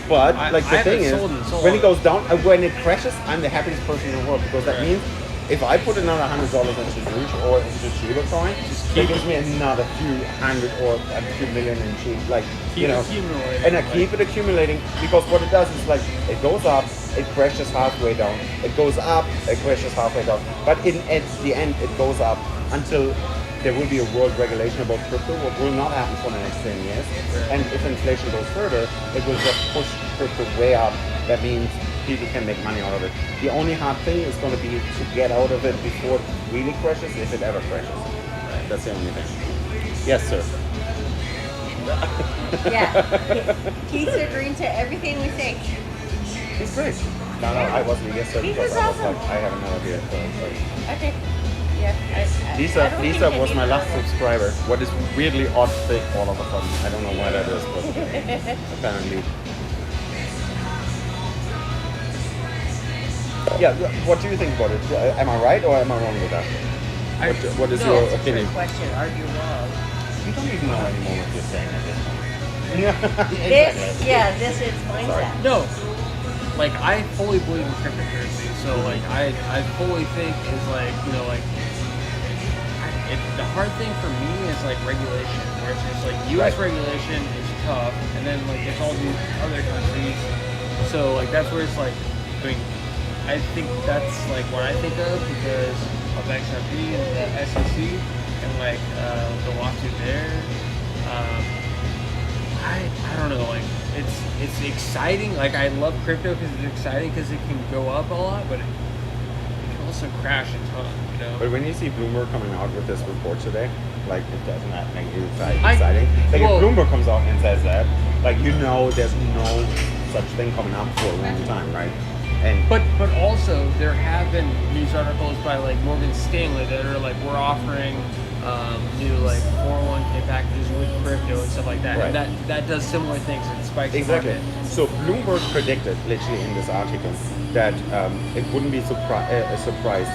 But like the thing is, when it goes down, when it crashes, I'm the happiest person in the world because that means if I put another $100 into Rouge or into Shiba coin, that gives me another few hundred or a few million in Shiba, like and I keep it accumulating because what it does is like it goes up, it crashes halfway down, it goes up, it crashes halfway down, but at the end it goes up until there will be a world regulation about crypto, what will not happen for the next 10 years. And if inflation goes further, it will just push crypto way up. That means people can make money out of it. The only hard thing is going to be to get out of it before it really crashes, if it ever crashes. That's the only thing. Yes, sir. Yeah. He's agreeing to everything we say. He's great. No, I wasn't yes, sir, because I was like, I have no idea. So. Okay. Yeah. Lisa was my last subscriber. What is weirdly odd thing all of a sudden. I don't know why that is, but apparently. Yeah, what do you think about it? Am I right or am I wrong with that? What is your opinion? Question, are you wrong? You don't even know anymore what you're saying at this point. This is mindset. No, like I fully believe in cryptocurrency, so like I fully think is like the hard thing for me is like regulation, where it's just like U.S. regulation is tough, and then like it's all these other countries, so like that's where it's like, I think that's like what I think of because of XRP and the SEC and like the lawsuit there. I don't know, like it's exciting. Like I love crypto because it's exciting because it can go up a lot, but it can also crash a ton. But when you see Bloomberg coming out with this report today, like it doesn't that make you exciting? Like if Bloomberg comes out and says that, like there's no such thing coming up for a long time, right? And but also there have been news articles by like Morgan Stanley that are like we're offering new like 401k packages with crypto and stuff like that, right. And that does similar things and spikes exactly. the market. So Bloomberg predicted literally in this article that it wouldn't be a surprise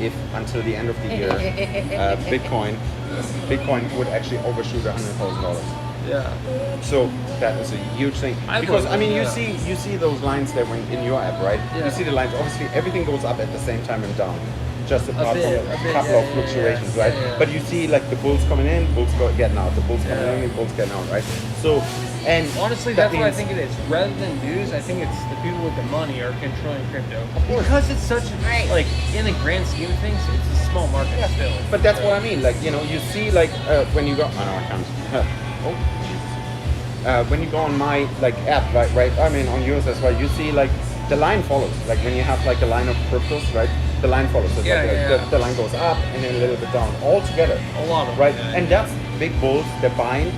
if until the end of the year Bitcoin would actually overshoot $100,000. Yeah. So that is a huge thing because I mean you see those lines there when in your app, right? Yeah. You see the lines. Obviously, everything goes up at the same time and down, just apart from a couple of fluctuations, right? Yeah. But you see like the bulls coming in, bulls getting out, the bulls coming in, bulls getting out, right? So and honestly, that's what I think it is. Rather than news, I think it's the people with the money are controlling crypto because it's such like in the grand scheme of things, it's a small market still. But that's what I mean. Like you see like when you go. Oh no, I can't. When you go on my like app, right? I mean on yours as well, you see like the line follows. Like when you have like a line of cryptos, right? The line follows. It's the line goes up and then a little bit down, all together. A lot of right, and that's big bulls. They're buying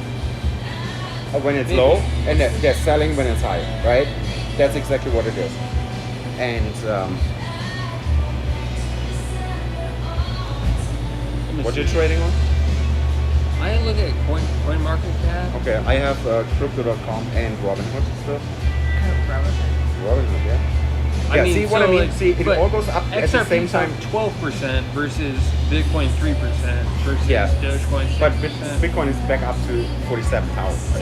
when it's low, and they're selling when it's high, right? That's exactly what it is. And what you're trading on? I look at CoinMarketCap. Okay, I have crypto.com and Robinhood still. Robinhood, yeah. I mean, see what I mean? See, it all goes up at the same time. 12% versus Bitcoin 3% versus Dogecoin 6%. But Bitcoin is back up to 47,000. So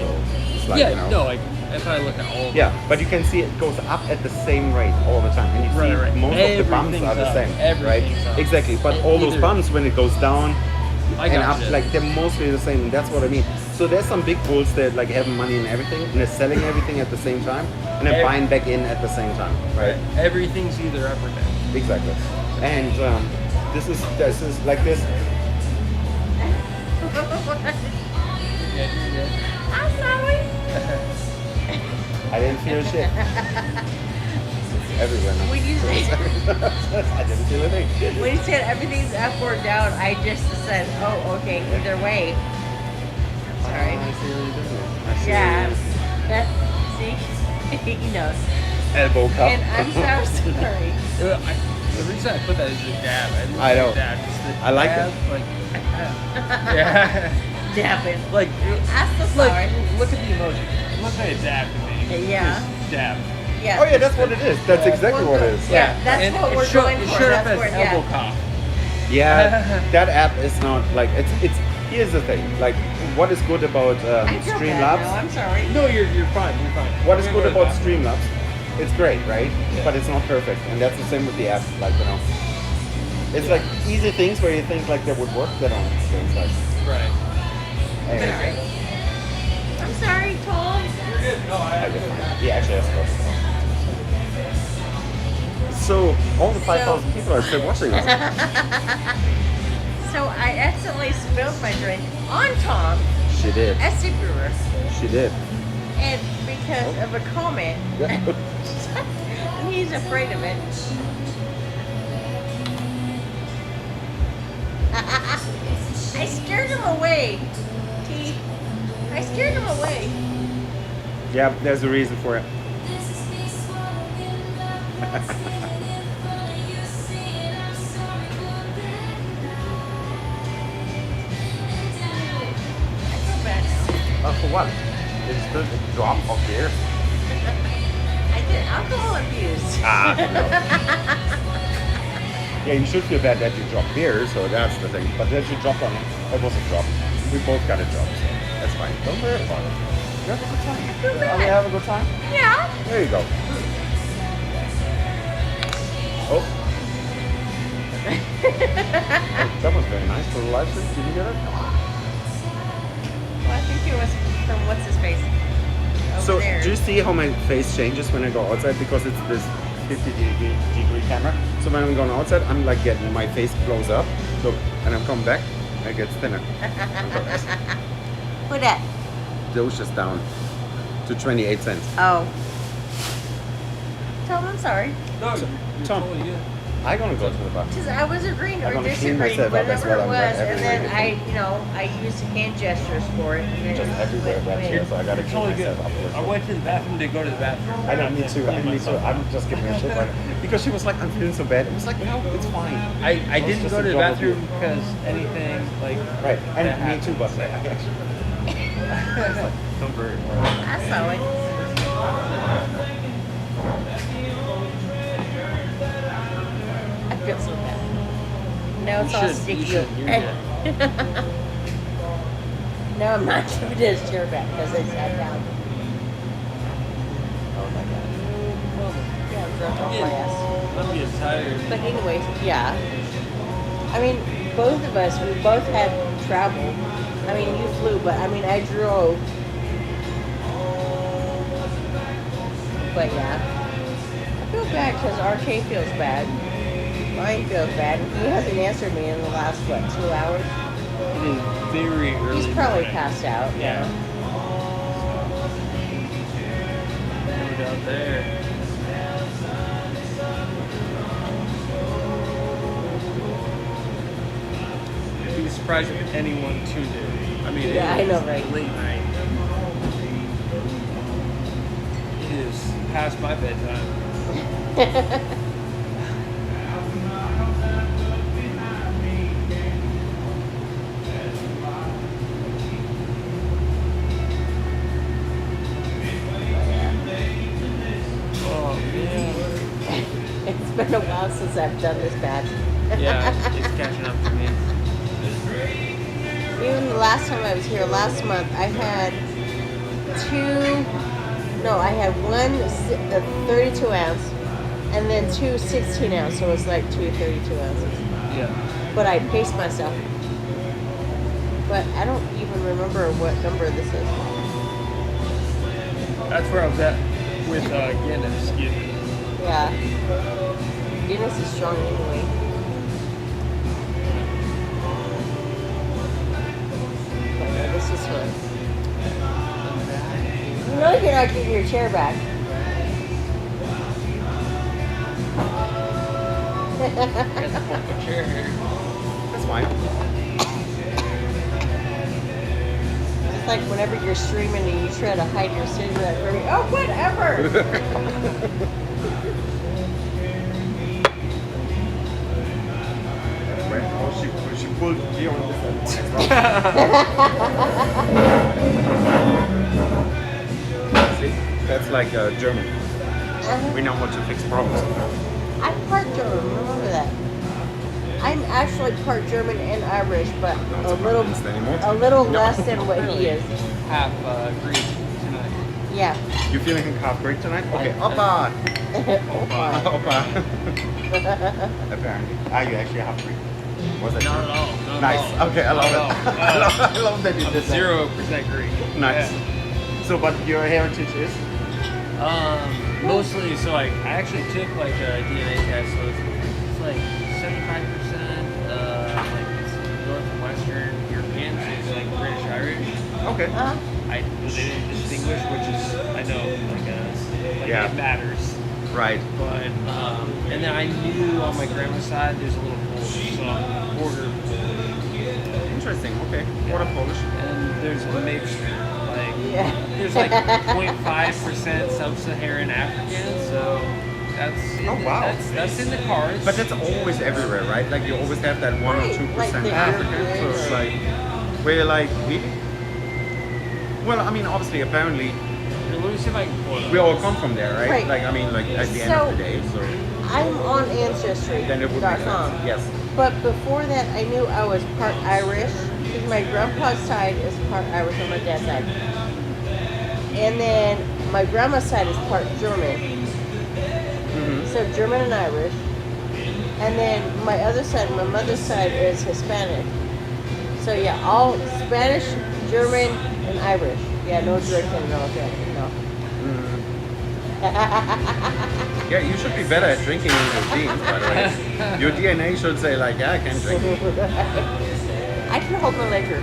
it's like, like if I look at all of them. But you can see it goes up at the same rate all the time. And you see most of the bumps are the same, right? Up. Exactly. But all those bumps, when it goes down and up, you. like they're mostly the same. And that's what I mean. So there's some big bulls that like have money and everything, and they're selling everything at the same time, and they're buying back in at the same time, right? Everything's either up or down. Exactly. And this is like this. I'm sorry. I didn't feel shit. It's everywhere now. When you I didn't feel a thing. When you said everything's up or down, I just said, oh, okay, either way. Sorry. I see what you're doing. See? He knows. Elbow cup. And I'm so sorry. The reason I put that is the dab. I know. I like dab, it. Like, yeah. Dab it. Like, I'm so sorry. look at the emoji. Look how you dab to me. Yeah. Just dab. Yeah. Oh yeah, that's what it is. That's exactly what it is. Yeah, that's and what it we're going for. Showed up That's as where, elbow yeah. cough. Yeah, that app is not like it's. Here's the thing. Like, what is good about I feel bad now. Streamlabs? I'm sorry. No, you're fine. You're fine. What is We're good gonna go about to the Streamlabs? It's great, right? Yeah. But it's not perfect, and that's the same with the app. Like, you know, it's like easy things where you think like they would work, they don't. So it's like, bathroom. Right. anyway, I'm sorry, Tom. You're good. No, I guess fine. He actually has to. So all the 5,000 people are still watching us. So I accidentally spilled my drink on Tom She did. SDBrewer, She did. and because of a comment, and he's afraid of it. I scared him away. T. I scared him away. Yeah, there's a reason for it. I feel bad now. For what? It's the drop of beer. I did alcohol abuse. Yeah, you should feel bad that you dropped beer, so that's the thing. But that you dropped on it, that was a drop. We both got a drop, so that's fine. Don't worry about it. You have a good time. feel Are we bad. having a good time? Yeah. There you go. Oh. That was very nice for the live stream. Did you get it? Well, I think it was from what's his face over So, there. do you see how my face changes when I go outside? Because it's this 50-degree camera. So when I'm going outside, I'm like getting, my face blows up. Look, and I'm coming back, and it gets thinner. Who that? The ocean's down to 28 cents. Oh. Tom, I'm sorry. No, you're Tom. totally good. I'm gonna go to the bathroom. Because I was agreeing I'm or gonna clean disagreeing, myself up as whatever well. it I'm was, wet and then everywhere. I used hand gestures for it. And then Just it everywhere went wet away. here, so I gotta You're clean totally good. myself up. I went to the bathroom to go to the bathroom. I know, me too. I'm just giving her shit right now. Because she was like, I'm feeling so bad. It was like, no, it's fine. I It's didn't just go a to the double bathroom deal. because anything like Right, and that me too, but happened. Don't worry. I saw it. I feel so bad. Now it's You all should- sticky. you should. You're No, I'm not giving this chair back because I sat down. Oh my god. Yeah, I'm drunk off my ass. I'm getting tired. But anyways, yeah. I mean, both of us, we both had travel. I mean, you flew, but I mean, I drove. But yeah. I feel bad because RK feels bad. Mine feels bad. He hasn't answered me in the last, what, 2 hours? It is very early. He's probably morning. passed out. Yeah. Put it out there. I'd be surprised if anyone tuned in. I mean, Yeah, it I know, is right? late night. It is past my bedtime. Oh man. It's been a while since I've done this bad. Yeah, it's catching up to me. Even the last time I was here, last month, I had I had one 32 ounce and then two 16 ounce, so it's like two 32 ounces. Yeah. But I paced myself. But I don't even remember what number this is. That's where I was at with Guinness. Yeah. Guinness is strong anyway. But no, this is fun. You know you're not getting your chair back. Got to pull up a chair here. That's fine. It's like whenever you're streaming and you try to hide your cigarette from me. Oh, whatever! Oh, she pulled me on this one. See? That's like German. We know how to fix problems. I'm part German. Remember that. I'm actually part German and Irish, but Not a so little, convinced anymore. a little No. less than what he is. Half Greek tonight. Yeah. You feeling half Greek tonight? Okay, I- Opa! Opa. Opa. Apparently. Are you actually half Greek? Was that Not true? at all. Not Nice. At all. Okay, I love Not it. at all. I love that you I'm did that. 0% Greek. Nice. Yeah. So, but your heritage is? Mostly, so like I actually took like a DNA test, so it's like 75% like it's Northwestern European, so it's like British Irish. Okay. They didn't distinguish, which is I know like Yeah. it matters. Right. But and then I knew on my grandma's side there's a little Polish, so I'm quarter Interesting. Okay. Quarter Polish. and there's a mixture. Like Yeah. there's like 0.5% sub-Saharan African, so that's in Oh, the, wow. that's in the cards. But that's always everywhere, right? Like you always have that 1 or Right, 2% like the African. European So it's or- like, where you're like, really? Well, I mean, obviously, apparently, Here, let me see if I can pull it up. we all come from there, right? Right. Like, I mean, like at the end of the day, so I'm on Ancestry.com. then it would make sense. Yes. But before that, I knew I was part Irish because my grandpa's side is part Irish on my dad's side. And then my grandma's side is part German. Mm-hmm. So German and Irish. And then my other side, my mother's side is Hispanic. So yeah, all Spanish, German, and Irish. Yeah, no drinking, no drinking, no. Yeah, you should be better at drinking in your genes, by the way. Your DNA should say like, yeah, I can drink. I can hold my liquor.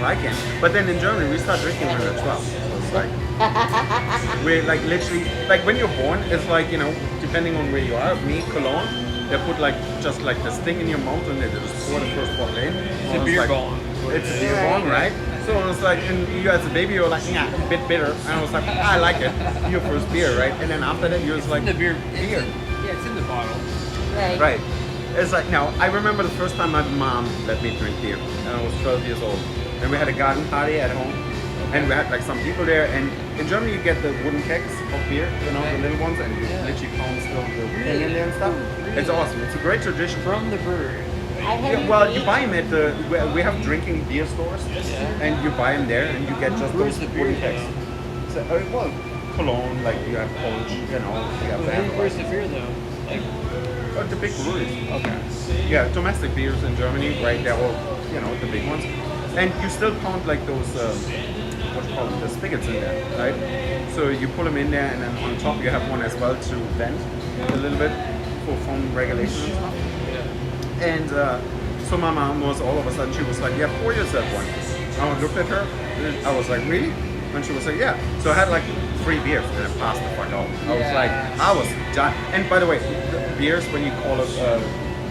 Well, I can. But then in Germany, we start drinking when we're 12. So it's like, we're like literally, like when you're born, it's like, you know, depending on where you are, me, Cologne, they put like, just like this thing in your mouth and they just pour the first bottle in. It's a beer bong. It's a beer bong, right? So it was like, and you as a baby, you're like, yeah, a bit bitter. And I was like, I like it. Your first beer, right? And then after that, you're just like, In the beer. beer. Yeah, it's in the bottle. Right. Right. It's like, now, I remember the first time my mom let me drink beer. And I was 12 years old. And we had a garden party at home. And we had like some people there. And in Germany, you get the wooden kegs of beer, you know, the little ones. And you literally pound still the thing in there and stuff. It's awesome. It's a great tradition. From the brewery. I Yeah, have well, you buy them at the, we have drinking beer stores. And you buy them there and you get just Where's those the beer wooden kegs. So, well, Cologne, like you have Polish, you know, you have that. Where's the beer though? Like, The big breweries. okay. Yeah, domestic beers in Germany, right? They're all, you know, the big ones. And you still count like those, what do you call them, the spigots in there, right? So you pull them in there and then on top you have one as well to vent a little bit for foam regulation and stuff. And so my mom was all of a sudden, she was like, yeah, pour yourself one. I looked at her, and I was like, really? And she was like, yeah. So I had like 3 beers and I passed the fuck out. I was like, I was done. And by the way, the beers, when you call it,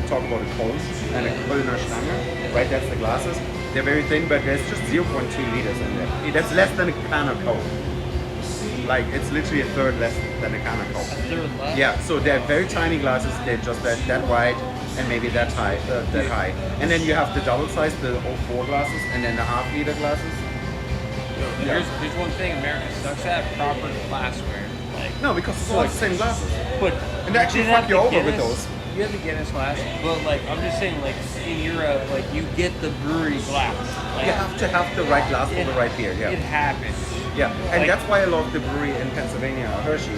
talk about a Coles and a Kölner Stange, right, that's the glasses. They're very thin, but there's just 0.2 liters in there. That's less than a can of Coke. Like, it's literally a third less than a can of Coke. Third left. Yeah, so they're very tiny glasses. They're just that wide and maybe that high. And then you have the double size, the 04 glasses, and then the half-liter glasses. Here's one thing America sucks at: proper glassware. Like, No, because it's all the same glasses. but And they actually you did fuck you have the over with Guinness- those. You have the Guinness glass, but like I'm just saying, like in Europe, like you get the brewery glass. Like, You have to have the right glass for the right beer, yeah. It happens. Yeah, and Like- that's why I love the brewery in Pennsylvania, Hershey,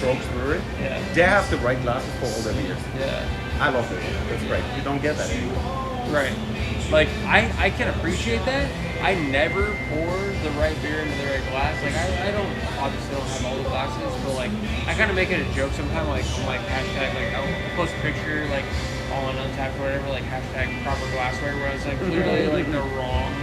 Trogs Brewery. Yeah. They have the right glasses for all their beers. Yeah. I love it. It's great. You don't get that anymore. Right. Like I can appreciate that. I never pour the right beer into the right glass. Like I don't obviously don't have all the glasses, but like I kind of make it a joke sometimes. Like I'm like hashtag like I'll post a picture like on Untapped or whatever, like hashtag proper glassware, where it's like clearly like the wrong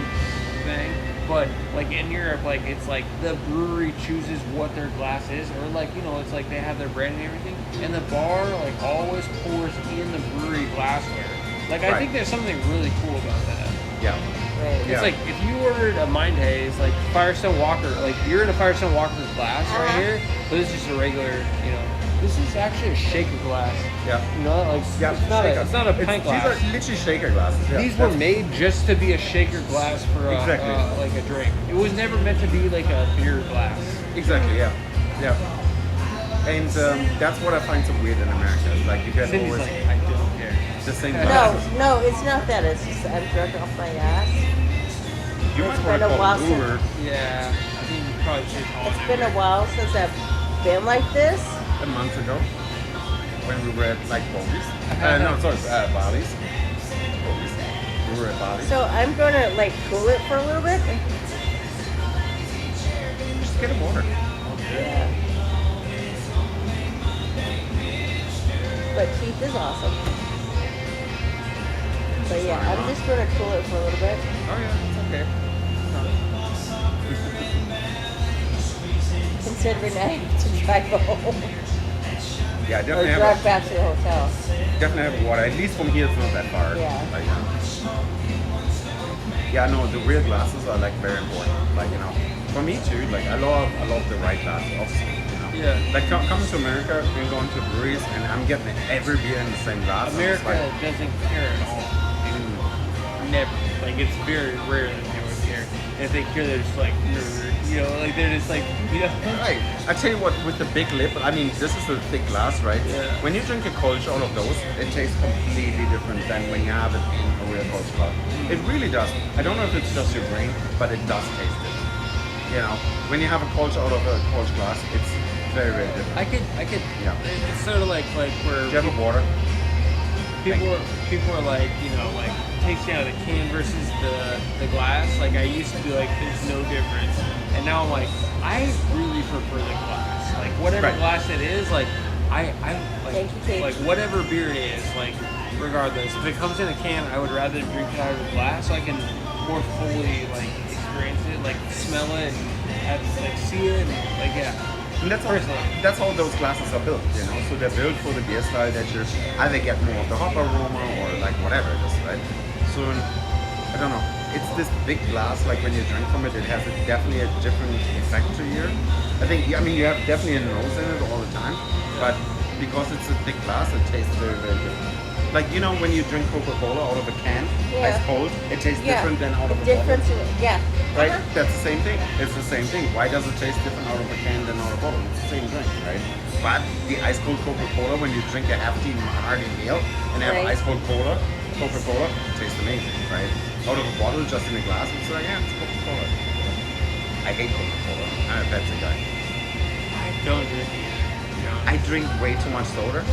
thing. But like in Europe, like it's like the brewery chooses what their glass is, or like you know it's like they have their brand and everything, and the bar like always pours in the brewery glassware. Like I Right. think there's something really cool about that. Yeah. Right. Yeah. It's like if you ordered a Mind Haze, like Firestone Walker, like you're in a Firestone Walker's glass right here, but this is just a regular, you know. This is actually a shaker glass. Yeah. You know, like Yeah, it's not a pint glass. These are literally shaker glasses. Yeah. These were That's- made just to be a shaker glass for a, Exactly. like a drink. It was never meant to be like a beer glass. Exactly, yeah. Yeah. And that's what I find so weird in America. Like you get Cindy's always like, I don't care. the same No, glasses. no, it's not that. It's just I'm drunk off my ass. You It's might want been to a call while an Uber Yeah, I think you probably should call It's it been a Uber. while since I've been like this. a month ago when we were at like bogeys. No, sorry, Bali's. Bogeys. We were at Bali's. So I'm gonna like cool it for a little bit. Just get a water. Yeah. But Keith is awesome. But yeah, I'm just gonna cool it for a little bit. Oh yeah, it's okay. Considering I have to drive home Yeah, or definitely drive have back to the hotel. definitely have water. At least from here, it's not that far. Yeah. Like, yeah, no, the real glasses are like very important. Like for me too. Like I love the right glass. Obviously, Yeah. Like coming to America and going to breweries, and I'm getting every beer in the same glass. I'm just America like, doesn't care at all. Never. Like, it's very rare that they would care. And if they care, they're just like, like they're just like, Right. I tell you what, with the big lip, I mean, this is a thick glass, right? Yeah. When you drink a Kolsch out of those, it tastes completely different than when you have it in a real Kolsch glass. It really does. I don't know if it's just your brain, but it does taste it. When you have a Kolsch out of a Kolsch glass, it's very, very different. I could, Yeah. it's sort of like where Do you have a water? people are like, like tasting out of the can versus the glass. Like, I used to be like, there's no difference. And now I'm like, I really prefer the glass. Like, whatever Right. glass it is, like, I like, Thank you, Kate. like whatever beer it is, like, regardless. If it comes in a can, I would rather drink it out of the glass so I can more fully, like, experience it, like, smell it, and have, like, see it, and, like, yeah. And that's how those glasses are built, So they're built for the beer style that you either get more of the hop aroma or like whatever it is, right? So I don't know. It's this big glass. Like when you drink from it, it has definitely a different effect to you. I mean, you have definitely a nose in it all the time, but because it's a thick glass, it tastes very, very different. Like when you drink Coca-Cola out of a can, Yeah. ice cold, it tastes Yeah. different than out of a Difference, bottle. yeah. Right? Uh-huh. That's the same thing. It's the same thing. Why does it taste different out of a can than out of a bottle? It's the same drink, right? But the ice cold Coca-Cola, when you drink a hefty hearty meal and have Right. ice cold Coca-Cola, it tastes amazing, right? Out of a bottle, just in a glass, it's like, yeah, it's Coca-Cola. I hate Coca-Cola. I'm a Pepsi guy. I don't drink it. I drink way too much soda,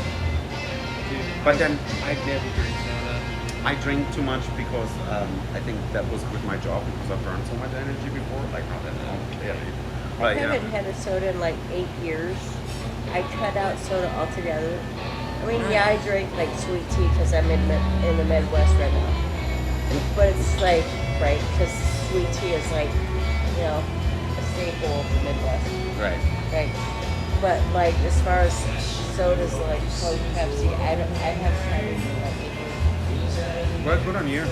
Dude, but then I'd never drink soda. I drink too much because I think that was with my job because I burned so much energy before. Like not that long, clearly. I But haven't had a soda in like 8 years. I cut out soda altogether. I mean, yeah, I drink like sweet tea because I'm in the Midwest right now. But it's like, right, because sweet tea is like, a staple of the Midwest. right. Right. But like, as far as sodas like Coke, Pepsi, I haven't had it in like 8 years. Well, good on you.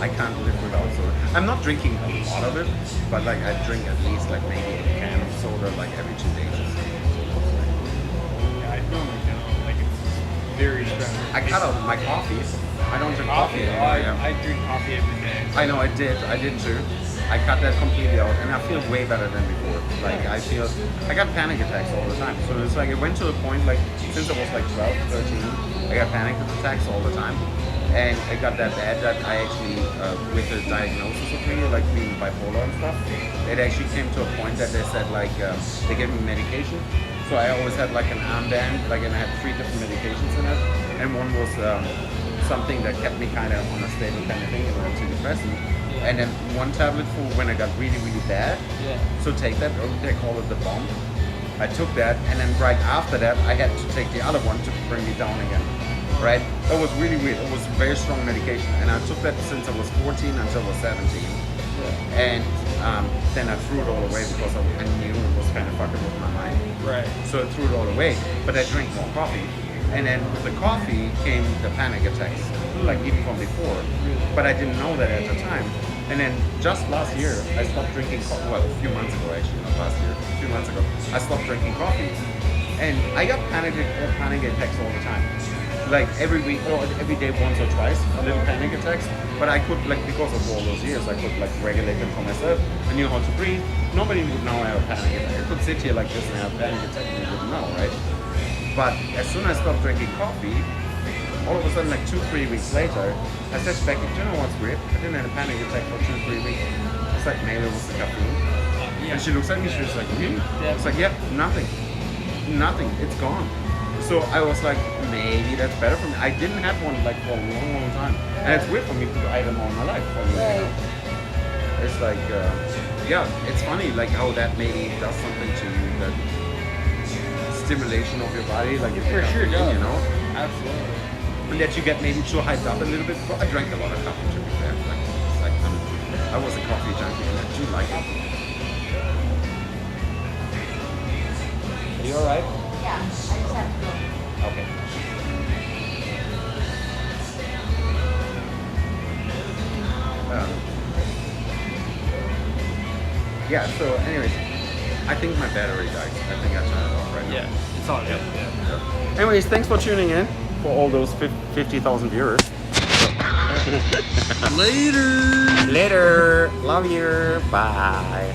I can't live without soda. I'm not drinking a lot of it, but like I drink at least like maybe a can of soda like every 2 days. or something. Yeah, I normally don't. Like, it's very stressful. I cut out my coffee. I don't drink coffee Coffee. anymore. Yeah. I drink coffee every day. I know I did too. I cut that completely out and I feel way better than before. Like I got panic attacks all the time. So it's like it went to a point like since I was like 12, 13, I got panic attacks all the time. And it got that bad that I actually, with the diagnosis of me, like being bipolar and stuff, it actually came to a point that they said like, they gave me medication. So I always had like an armband, like and I had 3 different medications in it. And one was something that kept me kind of on a stable kind of thing, an antidepressant. And then one tablet for when I got really, really bad. Yeah. So take that, or they call it the bomb. I took that, and then right after that, I had to take the other one to bring me down again. Right? That was really weird. It was very strong medication, and I took that since I was 14 until I was 17. And then I threw it all away because I knew it was kind of fucking with my mind. Right. So I threw it all away, but I drank more coffee. And then with the coffee came the panic attacks, like even from before. But I didn't know that at the time. And then just last year, I stopped drinking coffee. Well, a few months ago actually, not last year, a few months ago, I stopped drinking coffee. And I got panic attacks all the time. like every week or every day once or twice, little panic attacks. But I could like because of all those years, I could like regulate them for myself. I knew how to breathe. Nobody would know I have a panic attack. I could sit here like this and have a panic attack and you wouldn't know, right? But as soon as I stopped drinking coffee, all of a sudden, like 2-3 weeks later, I said to Becky, do you know what's weird? I didn't have a panic attack for 2-3 weeks. It's like maybe it was the caffeine. Yeah. And she looks at me, she was like, really? Yeah. It's like, yeah, nothing. Nothing. It's gone. So I was like, maybe that's better for me. I didn't have one like for a long, long time. And it's weird for me because I had them all my life. For me, you know? It's like, yeah, it's funny like how that maybe does something to you, that stimulation of your body, like It for sure does. you know? Absolutely. And that you get maybe too hyped up a little bit. Well, I drank a lot of coffee to be fair. Like I was a coffee junkie and I do like it. Are you alright? Yeah, I just have to go. Okay. Yeah, so anyways, I think my battery died. I think I turned it off right now. Yeah, it's all good. Yeah. Anyways, thanks for tuning in for all those 50,000 viewers. Later. Later. Love you. Bye.